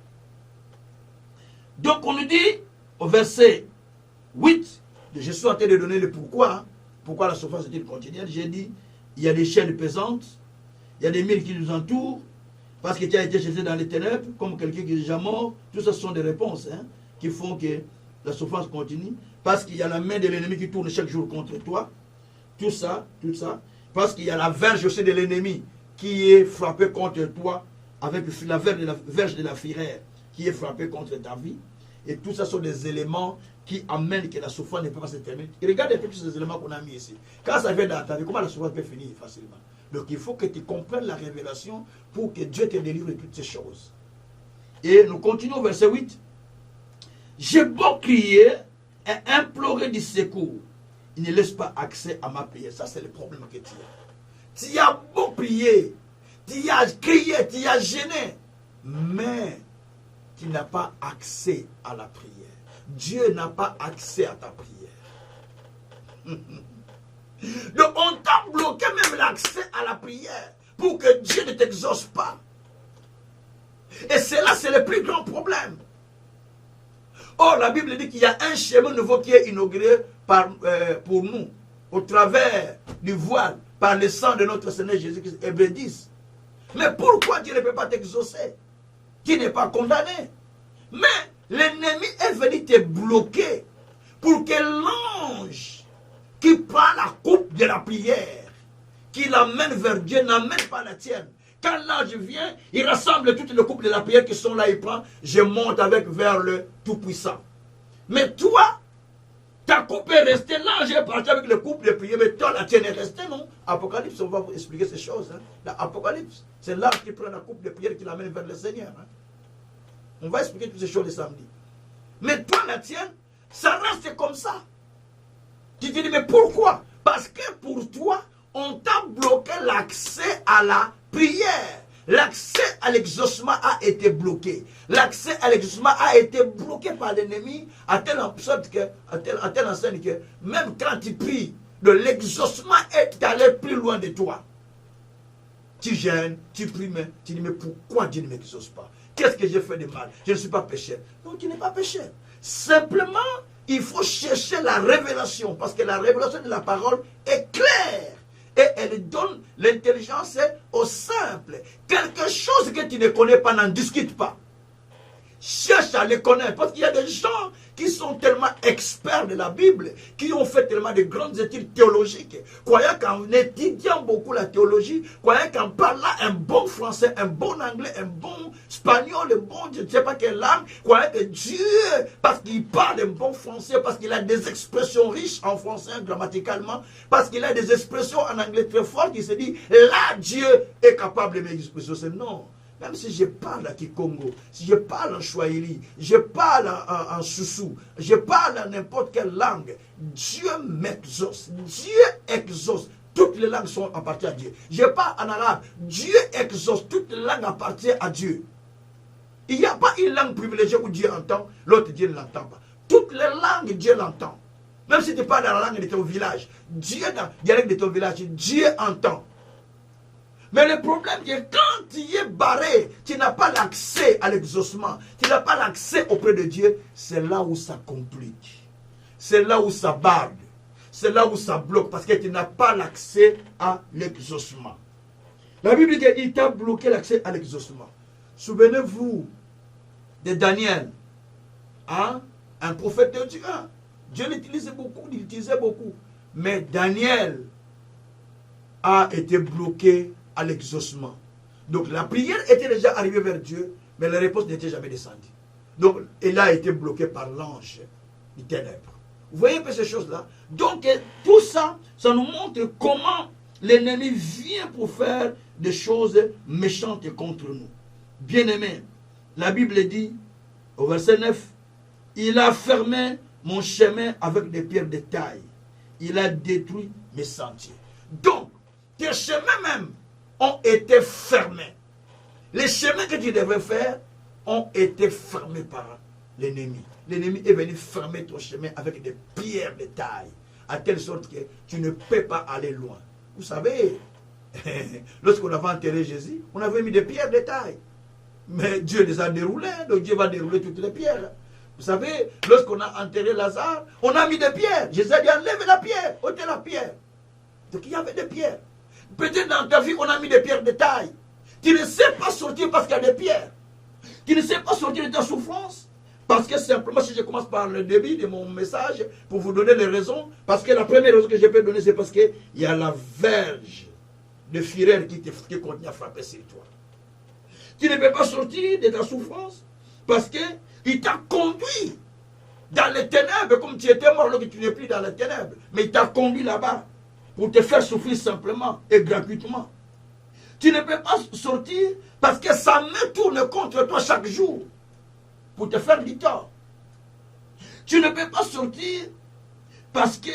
donc on nous dit au verset 8, je suis en train de donner le pourquoi. Hein, pourquoi la souffrance est-il continuelle? J'ai dit, il y a des chaînes pesantes, il y a des mille qui nous entourent, parce que tu as été jeté dans les ténèbres, comme quelqu'un qui est déjà mort. Tout ça, ce sont des réponses hein, qui font que la souffrance continue. Parce qu'il y a la main de l'ennemi qui tourne chaque jour contre toi. Tout ça. Parce qu'il y a la verge aussi de l'ennemi qui est frappée contre toi, avec la verge de la fureur qui est frappée contre ta vie. Et tout ça sont des éléments qui amènent que la souffrance ne peut pas se terminer. Et regarde un peu tous ces éléments qu'on a mis ici. Quand ça vient dans ta vie, comment la souffrance peut finir facilement? Donc il faut que tu comprennes la révélation pour que Dieu te délivre de toutes ces choses. Et nous continuons au verset 8. J'ai beau crier et implorer du secours, il ne laisse pas accès à ma prière. Ça, c'est le problème que tu as. Tu as beau prier, tu as crié, tu as gêné, mais tu n'as pas accès à la prière. Dieu n'a pas accès à ta prière. Donc, on t'a bloqué même l'accès à la prière pour que Dieu ne t'exauce pas. Et cela, c'est le plus grand problème. Or, la Bible dit qu'il y a un chemin nouveau qui est inauguré pour nous, au travers du voile, par le sang de notre Seigneur Jésus-Christ, Hébreux 10. Mais pourquoi Dieu ne peut pas t'exaucer? Tu n'es pas condamné. Mais l'ennemi est venu te bloquer pour que l'ange qui prend la coupe de la prière, qui l'amène vers Dieu, n'amène pas la tienne. Quand l'ange vient, il rassemble toutes les coupes de la prière qui sont là, il prend, je monte avec vers le Tout-Puissant. Mais toi, ta coupe est restée, l'ange est parti avec les coupes de prière, mais toi, la tienne est restée, non? Apocalypse, on va vous expliquer ces choses. Hein. L'Apocalypse, c'est l'ange qui prend la coupe de prière qui l'amène vers le Seigneur. Hein. On va expliquer toutes ces choses le samedi. Mais toi, la tienne, ça reste comme ça. Tu te dis, mais pourquoi? Parce que pour toi, on t'a bloqué l'accès à la prière. l'accès à l'exaucement a été bloqué. L'accès à l'exaucement a été bloqué par l'ennemi à telle enseigne que même quand tu pries, l'exaucement est allé plus loin de toi. Tu gênes, tu pries, mais tu dis, mais pourquoi Dieu ne m'exauce pas? Qu'est-ce que j'ai fait de mal? Je ne suis pas pécheur. Non, tu n'es pas pécheur. Simplement, il faut chercher la révélation, parce que la révélation de la parole est claire. Et elle donne l'intelligence au simple. Quelque chose que tu ne connais pas, n'en discute pas. Cherche à les connaître, parce qu'il y a des gens qui sont tellement experts de la Bible, qui ont fait tellement de grandes études théologiques, croyant qu'en étudiant beaucoup la théologie, croyant qu'en parlant un bon français, un bon anglais, un bon espagnol, un bon je ne sais pas quelle langue, croyant que Dieu, parce qu'il parle un bon français, parce qu'il a des expressions riches en français grammaticalement, parce qu'il a des expressions en anglais très fortes, il se dit, là Dieu est capable de m'exprimer. Non. Même si je parle à Kikongo, si je parle en Swahili, je parle en Soussou, je parle en n'importe quelle langue, Dieu m'exauce. Dieu exauce. Toutes les langues sont appartiennent à Dieu. Je parle en arabe, Dieu exauce. Toutes les langues appartiennent à Dieu. Il n'y a pas une langue privilégiée où Dieu entend, l'autre Dieu ne l'entend pas. Toutes les langues, Dieu l'entend. Même si tu parles dans la langue de ton village, Dieu dans le dialecte de ton village, Dieu entend. Mais le problème, c'est que quand tu es barré, tu n'as pas l'accès à l'exaucement, tu n'as pas l'accès auprès de Dieu, c'est là où ça complique. C'est là où ça barde. C'est là où ça bloque, parce que tu n'as pas l'accès à l'exaucement. La Bible dit qu'il t'a bloqué l'accès à l'exaucement. Souvenez-vous de Daniel, hein? Un prophète de Dieu. Dieu l'utilisait beaucoup, mais Daniel a été bloqué à l'exaucement. Donc la prière était déjà arrivée vers Dieu, mais la réponse n'était jamais descendue. Donc elle a été bloquée par l'ange du ténèbre. Vous voyez un peu ces choses-là? Donc tout ça, ça nous montre comment l'ennemi vient pour faire des choses méchantes contre nous. Bien-aimés, la Bible dit, au verset 9, il a fermé mon chemin avec des pierres de taille. Il a détruit mes sentiers. Donc, tes chemins même ont été fermés. Les chemins que tu devrais faire ont été fermés par l'ennemi. L'ennemi est venu fermer ton chemin avec des pierres de taille, à telle sorte que tu ne peux pas aller loin. Vous savez, lorsqu'on avait enterré Jésus, on avait mis des pierres de taille. Mais Dieu les a déroulées, donc Dieu va dérouler toutes les pierres. Vous savez, lorsqu'on a enterré Lazare, on a mis des pierres. Jésus a dit, enlève la pierre, ôtez la pierre. Donc il y avait des pierres. Peut-être dans ta vie, on a mis des pierres de taille. Tu ne sais pas sortir parce qu'il y a des pierres. Tu ne sais pas sortir de ta souffrance. Parce que simplement, si je commence par le début de mon message, pour vous donner les raisons, parce que la première raison que je peux donner, c'est parce qu'il y a la verge de fureur qui continue à frapper sur toi. Tu ne peux pas sortir de ta souffrance parce qu'il t'a conduit dans les ténèbres, comme tu étais mort, alors que tu n'es plus dans les ténèbres. Mais il t'a conduit là-bas pour te faire souffrir simplement et gratuitement. Tu ne peux pas sortir parce que sa main tourne contre toi chaque jour pour te faire du tort. Tu ne peux pas sortir parce que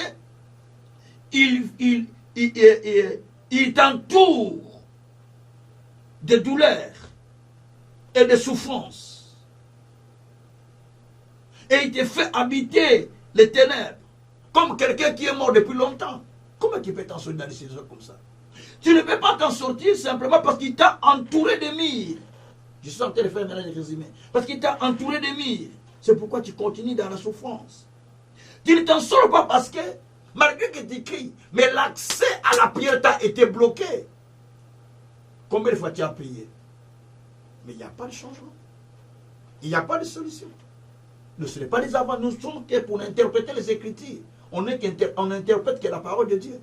il t'entoure de douleurs et de souffrances. Et il te fait habiter les ténèbres comme quelqu'un qui est mort depuis longtemps. Comment tu peux t'en sortir dans des situations comme ça? Tu ne peux pas t'en sortir simplement parce qu'il t'a entouré de murs. Je suis en train de faire un résumé. Parce qu'il t'a entouré de murs. C'est pourquoi tu continues dans la souffrance. Tu ne t'en sors pas parce que, malgré que tu cries, mais l'accès à la prière t'a été bloqué. Combien de fois tu as prié? Mais il n'y a pas de changement. Il n'y a pas de solution. Ne ce n'est pas des avant. Nous sommes que pour interpréter les Écritures. On interprète que la parole de Dieu.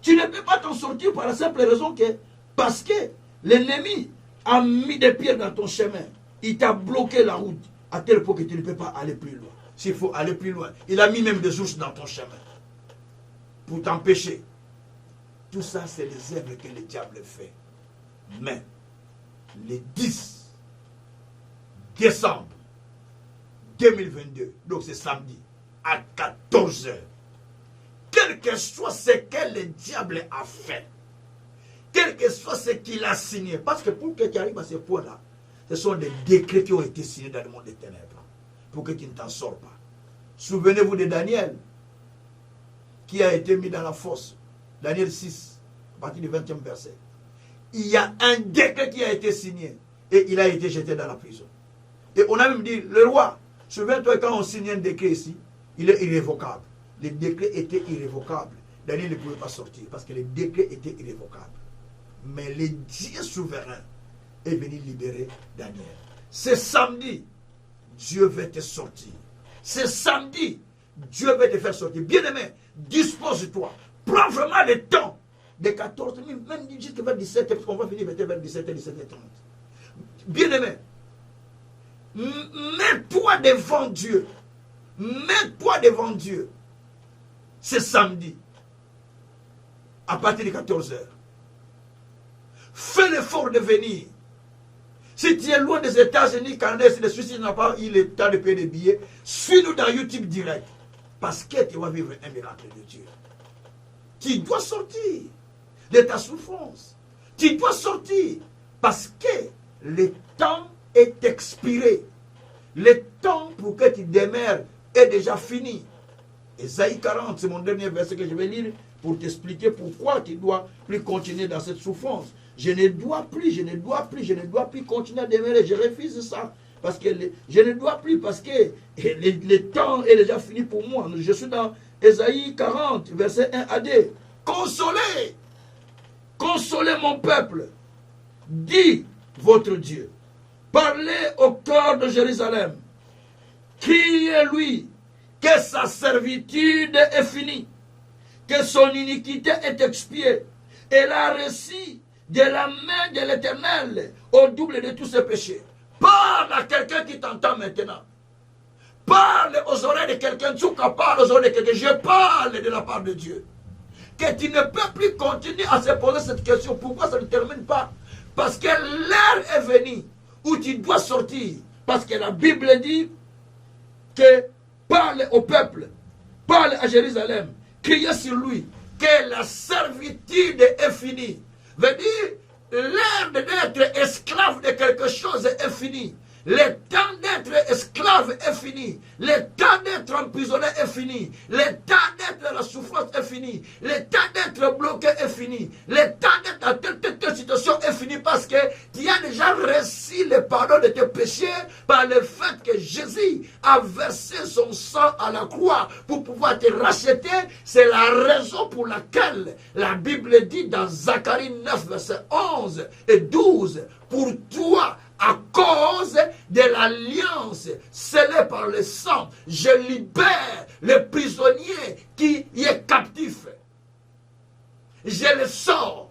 Tu ne peux pas t'en sortir par la simple raison que, parce que l'ennemi a mis des pierres dans ton chemin. Il t'a bloqué la route à tel point que tu ne peux pas aller plus loin. S'il faut aller plus loin, il a mis même des ours dans ton chemin pour t'empêcher. Tout ça, c'est les œuvres que le diable fait. Mais, le 10 décembre 2022, donc c'est samedi, à 14 h, quel que soit ce que le diable a fait, quel que soit ce qu'il a signé. Parce que pour que tu arrives à ce point-là, ce sont des décrets qui ont été signés dans le monde des ténèbres. Pour que tu ne t'en sors pas. Souvenez-vous de Daniel, qui a été mis dans la fosse. Daniel 6, à partir du 20e verset. Il y a un décret qui a été signé. Et il a été jeté dans la prison. Et on a même dit, le roi, souviens-toi quand on signe un décret ici, il est irrévocable. Le décret était irrévocable. Daniel ne pouvait pas sortir parce que le décret était irrévocable. Mais le Dieu souverain est venu libérer Daniel. C'est samedi, Dieu va te sortir. C'est samedi, Dieu va te faire sortir. Bien-aimé, dispose-toi. Prends vraiment le temps de 14 000, même jusqu'à vers 17h, parce qu'on va finir vers 17h, 17h30. Bien-aimé, mets-toi devant Dieu. Mets-toi devant Dieu. C'est samedi, à partir de 14h. Fais l'effort de venir. Si tu es loin des États-Unis, Canada, si les Suisses n'ont pas eu le temps de payer des billets, suis-nous dans YouTube direct. Parce que tu vas vivre un miracle de Dieu. Tu dois sortir de ta souffrance. Tu dois sortir parce que le temps est expiré. Le temps pour que tu demeures est déjà fini. Ésaïe 40, c'est mon dernier verset que je vais lire pour t'expliquer pourquoi tu ne dois plus continuer dans cette souffrance. Je ne dois plus continuer à demeurer. Je refuse ça. Parce que je ne dois plus, parce que le temps est déjà fini pour moi. Je suis dans Ésaïe 40, verset 1 à 2. Consolez, consolez mon peuple, dit votre Dieu. Parlez au cœur de Jérusalem. Criez-lui que sa servitude est finie, que son iniquité est expiée. Elle a reçu de la main de l'Éternel au double de tous ses péchés. Parle à quelqu'un qui t'entend maintenant. Parle aux oreilles de quelqu'un. Tchouka parle aux oreilles de quelqu'un. Je parle de la part de Dieu. Que tu ne peux plus continuer à se poser cette question. Pourquoi ça ne termine pas? Parce que l'heure est venue où tu dois sortir. Parce que la Bible dit que parle au peuple, parle à Jérusalem, criez sur lui, que la servitude est finie. Veut dire, l'heure d'être esclave de quelque chose est fini. Le temps d'être esclave est fini. Le temps d'être emprisonné est fini. Le temps d'être dans la souffrance est fini. Le temps d'être bloqué est fini. Le temps d'être dans telle situation est fini parce que tu as déjà reçu le pardon de tes péchés par le fait que Jésus a versé son sang à la croix pour pouvoir te racheter. C'est la raison pour laquelle la Bible dit dans Zacharie 9, verset 11 et 12, pour toi, à cause de l'alliance scellée par le sang, je libère le prisonnier qui y est captif. Je le sors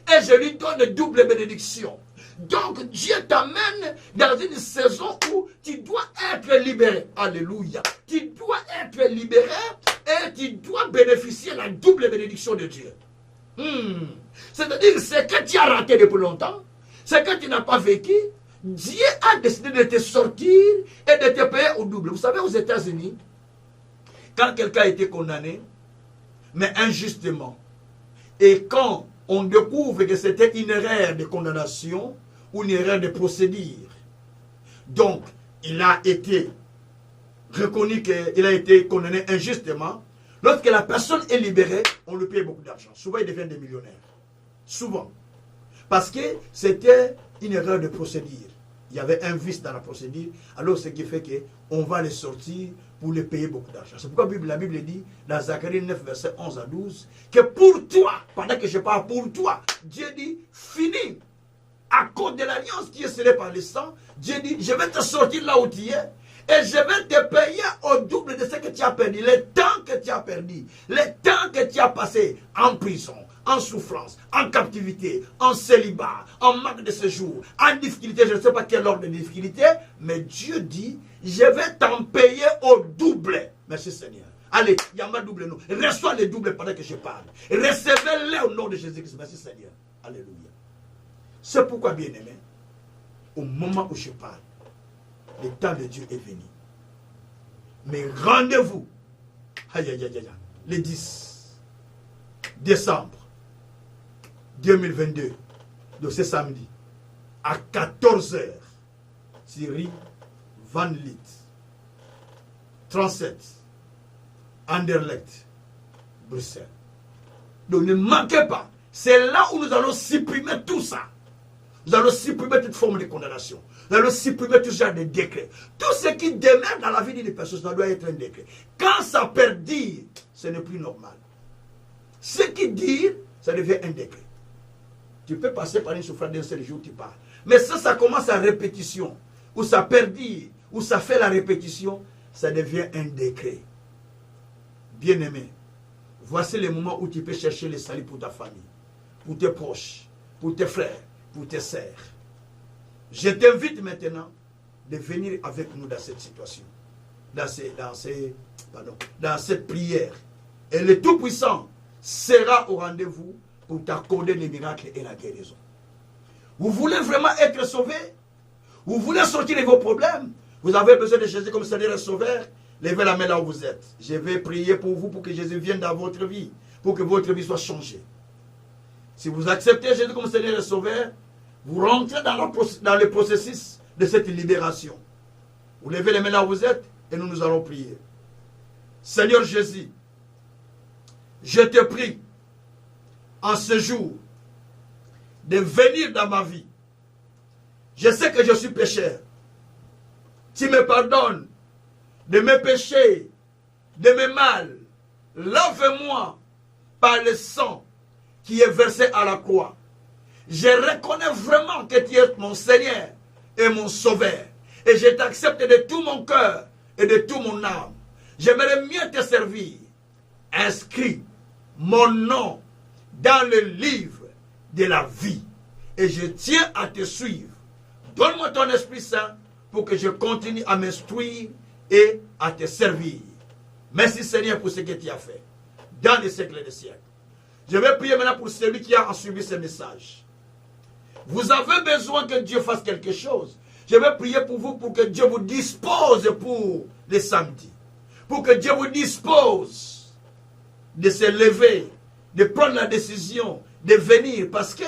et je lui donne double bénédiction. Donc Dieu t'amène dans une saison où tu dois être libéré. Alléluia. Tu dois être libéré et tu dois bénéficier de la double bénédiction de Dieu. C'est-à-dire ce que tu as raté depuis longtemps, ce que tu n'as pas vécu, Dieu a décidé de te sortir et de te payer au double. Vous savez, aux États-Unis, quand quelqu'un a été condamné, mais injustement, et quand on découvre que c'était une erreur de condamnation ou une erreur de procédure, donc il a été reconnu qu'il a été condamné injustement, lorsque la personne est libérée, on lui paye beaucoup d'argent. Souvent, il devient des millionnaires. Souvent. Parce que c'était une erreur de procédure. Il y avait un vice dans la procédure. Alors, ce qui fait qu'on va les sortir pour les payer beaucoup d'argent. C'est pourquoi la Bible dit, dans Zacharie 9, verset 11 à 12, que pour toi, pendant que je parle pour toi, Dieu dit, fini. À cause de l'alliance qui est scellée par le sang, Dieu dit, je vais te sortir là où tu es. Et je vais te payer au double de ce que tu as perdu. Le temps que tu as perdu. Le temps que tu as passé en prison, en souffrance, en captivité, en célibat, en manque de séjour, en difficulté, je ne sais pas quel ordre de difficulté, mais Dieu dit, je vais t'en payer au double. Merci Seigneur. Allez, il y a ma double nom. Reçois le double pendant que je parle. Recevez-le au nom de Jésus-Christ. Merci Seigneur. Alléluia. C'est pourquoi, bien-aimé, au moment où je parle, le temps de Dieu est venu. Mais rendez-vous, le 10 décembre, 2022, de ce samedi, à 14 h, Thierry Van Liet, 37, Anderlecht, Bruxelles. Donc ne manquez pas. C'est là où nous allons supprimer tout ça. Nous allons supprimer toute forme de condamnation. Nous allons supprimer tout genre de décret. Tout ce qui demeure dans la vie d'une personne, ça doit être un décret. Quand ça perdure, ce n'est plus normal. Ce qui dit, ça devient un décret. Tu peux passer par une souffrance d'un seul jour, tu parles. Mais ça commence à répétition, ou ça perdure, ou ça fait la répétition, ça devient un décret. Bien-aimé, voici le moment où tu peux chercher le salut pour ta famille, pour tes proches, pour tes frères, pour tes sœurs. Je t'invite maintenant de venir avec nous dans cette situation, dans cette prière. Et le Tout-Puissant sera au rendez-vous pour t'accorder les miracles et la guérison. Vous voulez vraiment être sauvé? Vous voulez sortir de vos problèmes? Vous avez besoin de Jésus comme Seigneur et Sauveur? Levez la main là où vous êtes. Je vais prier pour vous, pour que Jésus vienne dans votre vie, pour que votre vie soit changée. Si vous acceptez Jésus comme Seigneur et Sauveur, vous rentrez dans le processus de cette libération. Vous levez les mains là où vous êtes et nous allons prier. Seigneur Jésus, je te prie en ce jour de venir dans ma vie. Je sais que je suis pécheur. Tu me pardonnes de mes péchés, de mes mal. Lave-moi par le sang qui est versé à la croix. Je reconnais vraiment que tu es mon Seigneur et mon Sauveur. Et je t'accepte de tout mon cœur et de tout mon âme. J'aimerais mieux te servir. Inscris mon nom dans le livre de la vie. Et je tiens à te suivre. Donne-moi ton Esprit Saint pour que je continue à m'instruire et à te servir. Merci Seigneur pour ce que tu as fait dans les siècles et des siècles. Je vais prier maintenant pour celui qui a suivi ce message. Vous avez besoin que Dieu fasse quelque chose. Je vais prier pour vous pour que Dieu vous dispose pour les samedis. Pour que Dieu vous dispose de se lever, de prendre la décision, de venir. Parce que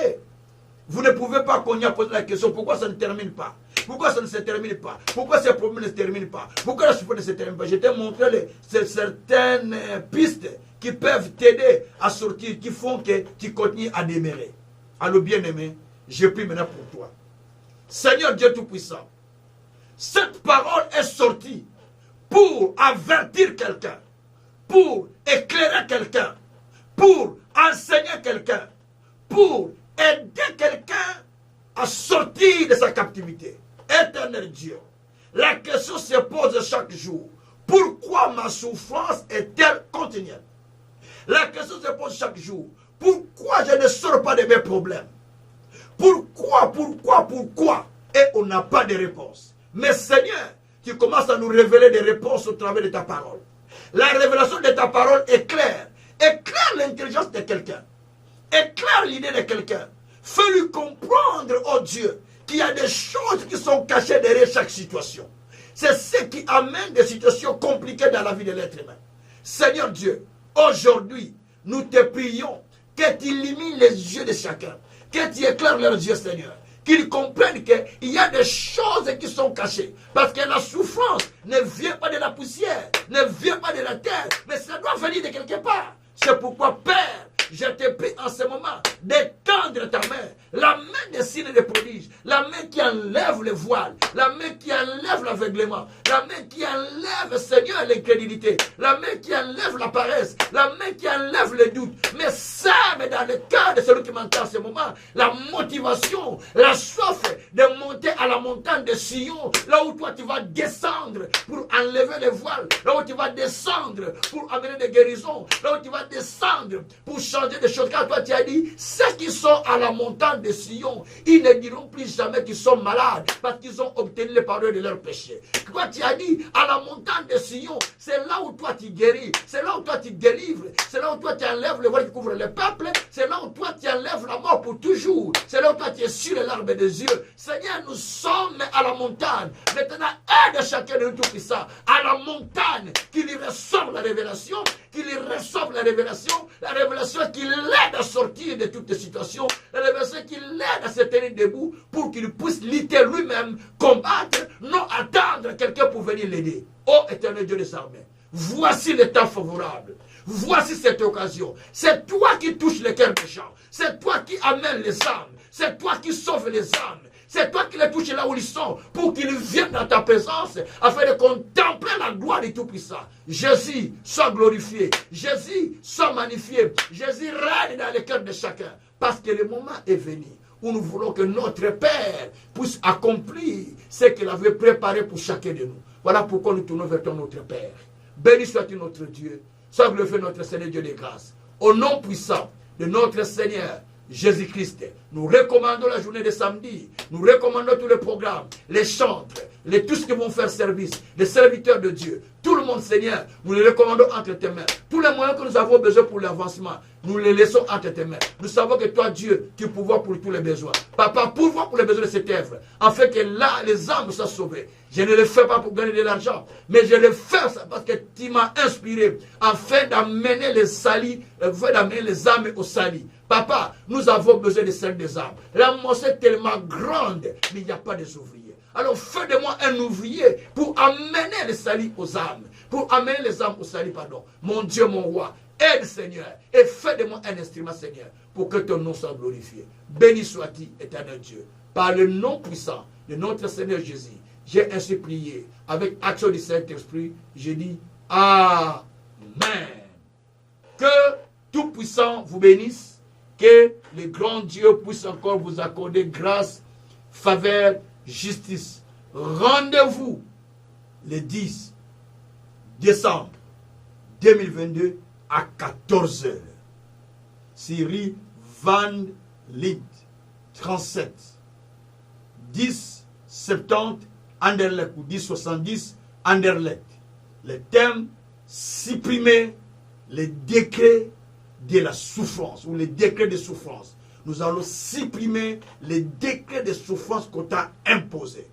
vous ne pouvez pas qu'on y a posé la question, pourquoi ça ne termine pas? Pourquoi ça ne se termine pas? Pourquoi ces problèmes ne se terminent pas? Pourquoi la souffrance ne se termine pas? Je t'ai montré certaines pistes qui peuvent t'aider à sortir, qui font que tu continues à demeurer. Alors bien-aimé, je prie maintenant pour toi. Seigneur Dieu Tout-Puissant, cette parole est sortie pour avertir quelqu'un, pour éclairer quelqu'un, pour enseigner quelqu'un, pour aider quelqu'un à sortir de sa captivité. Éternel Dieu, la question se pose chaque jour. Pourquoi ma souffrance est-elle continuelle? La question se pose chaque jour. Pourquoi je ne sors pas de mes problèmes? Pourquoi? Et on n'a pas de réponse. Mais Seigneur, tu commences à nous révéler des réponses au travers de ta parole. La révélation de ta parole est claire. Éclaire l'intelligence de quelqu'un. Éclaire l'idée de quelqu'un. Fais-lui comprendre, oh Dieu, qu'il y a des choses qui sont cachées derrière chaque situation. C'est ce qui amène des situations compliquées dans la vie de l'être humain. Seigneur Dieu, aujourd'hui, nous te prions que tu illumines les yeux de chacun, que tu éclaires leurs yeux, Seigneur, qu'ils comprennent qu'il y a des choses qui sont cachées. Parce que la souffrance ne vient pas de la poussière, ne vient pas de la terre, mais ça doit venir de quelque part. C'est pourquoi, Père, je te prie en ce moment d'étendre ta main, la main des signes et des prodiges, la main qui enlève le voile, la main qui enlève l'aveuglement, la main qui enlève, Seigneur, l'incrédulité, la main qui enlève la paresse, la main qui enlève le doute. Mais sème dans le cœur de celui qui m'entend en ce moment la motivation, la soif de monter à la montagne de Sion, là où toi tu vas descendre pour enlever le voile, là où tu vas descendre pour amener des guérisons, là où tu vas descendre pour changer des choses. Car toi tu as dit, ceux qui sont à la montagne de Sion, ils ne diront plus jamais qu'ils sont malades parce qu'ils ont obtenu le pardon de leurs péchés. Toi tu as dit, à la montagne de Sion, c'est là où toi tu guéris, c'est là où toi tu délivres, c'est là où toi tu enlèves le voile qui couvre le peuple, c'est là où toi tu enlèves la mort pour toujours, c'est là où toi tu es sur l'arbre des yeux. Seigneur, nous sommes à la montagne. Maintenant, aide chacun de nous tout puissant à la montagne, qu'il y ressemble la révélation, qu'il y reçoive la révélation qui l'aide à sortir de toutes les situations, la révélation qui l'aide à se tenir debout pour qu'il puisse lutter lui-même, combattre, non attendre quelqu'un pour venir l'aider. Ô éternel Dieu des armées, voici le temps favorable. Voici cette occasion. C'est toi qui touches les cœurs des gens. C'est toi qui amènes les âmes. C'est toi qui sauves les âmes. C'est toi qui les touches là où ils sont pour qu'ils viennent dans ta présence afin de contempler la gloire du Tout-Puissant. Jésus, sois glorifié. Jésus, sois magnifié. Jésus règne dans le cœur de chacun. Parce que le moment est venu où nous voulons que notre Père puisse accomplir ce qu'il avait préparé pour chacun de nous. Voilà pourquoi nous tournons vers toi, notre Père. Béni sois-tu notre Dieu. Sois glorifié notre Seigneur Dieu de grâce. Au nom puissant de notre Seigneur Jésus-Christ, nous recommandons la journée de samedi, nous recommandons tous les programmes, les chantres, tous ceux qui vont faire service, les serviteurs de Dieu, tout le monde, Seigneur, nous les recommandons entre tes mains. Tous les moyens que nous avons besoin pour l'avancement, nous les laissons entre tes mains. Nous savons que toi, Dieu, tu pourvois pour tous les besoins. Papa, pourvois pour les besoins de cette œuvre, afin que là, les âmes soient sauvées. Je ne le fais pas pour gagner de l'argent, mais je le fais parce que tu m'as inspiré, afin d'amener les âmes au salut. Papa, nous avons besoin de celles des âmes. La moisson est tellement grande, mais il n'y a pas des ouvriers. Alors fais de moi un ouvrier pour amener le salut aux âmes. Pour amener les âmes au salut, pardon. Mon Dieu, mon roi, aide Seigneur. Et fais de moi un instrument, Seigneur, pour que ton nom soit glorifié. Béni sois-tu, éternel Dieu. Par le nom puissant de notre Seigneur Jésus, j'ai ainsi prié. Avec action du Saint-Esprit, j'ai dit Amen. Que Tout-Puissant vous bénisse. Que le grand Dieu puisse encore vous accorder grâce, faveur, justice. Rendez-vous le 10 décembre 2022 à 14 h. Syrie Van Lint 37 1070 Anderlecht ou 1070 Anderlecht. Le thème: supprimer les décrets de la souffrance ou les décrets de souffrance. Nous allons supprimer les décrets de souffrance qu'on t'a imposés.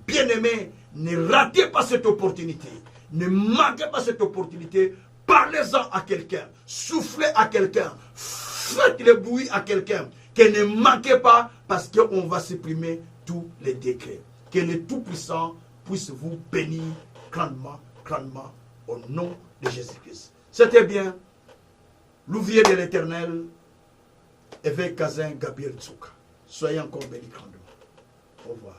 Bien-aimés, ne ratez pas cette opportunité. Ne manquez pas cette opportunité. Parlez-en à quelqu'un. Soufflez à quelqu'un. Faites le bruit à quelqu'un. Que ne manquez pas, parce qu'on va supprimer tous les décrets. Que le Tout-Puissant puisse vous bénir grandement, grandement, au nom de Jésus-Christ. C'était bien. L'ouvrier de l'Éternel, évêque Kazin Gabriel Tsouka. Soyez encore bénis grandement. Au revoir.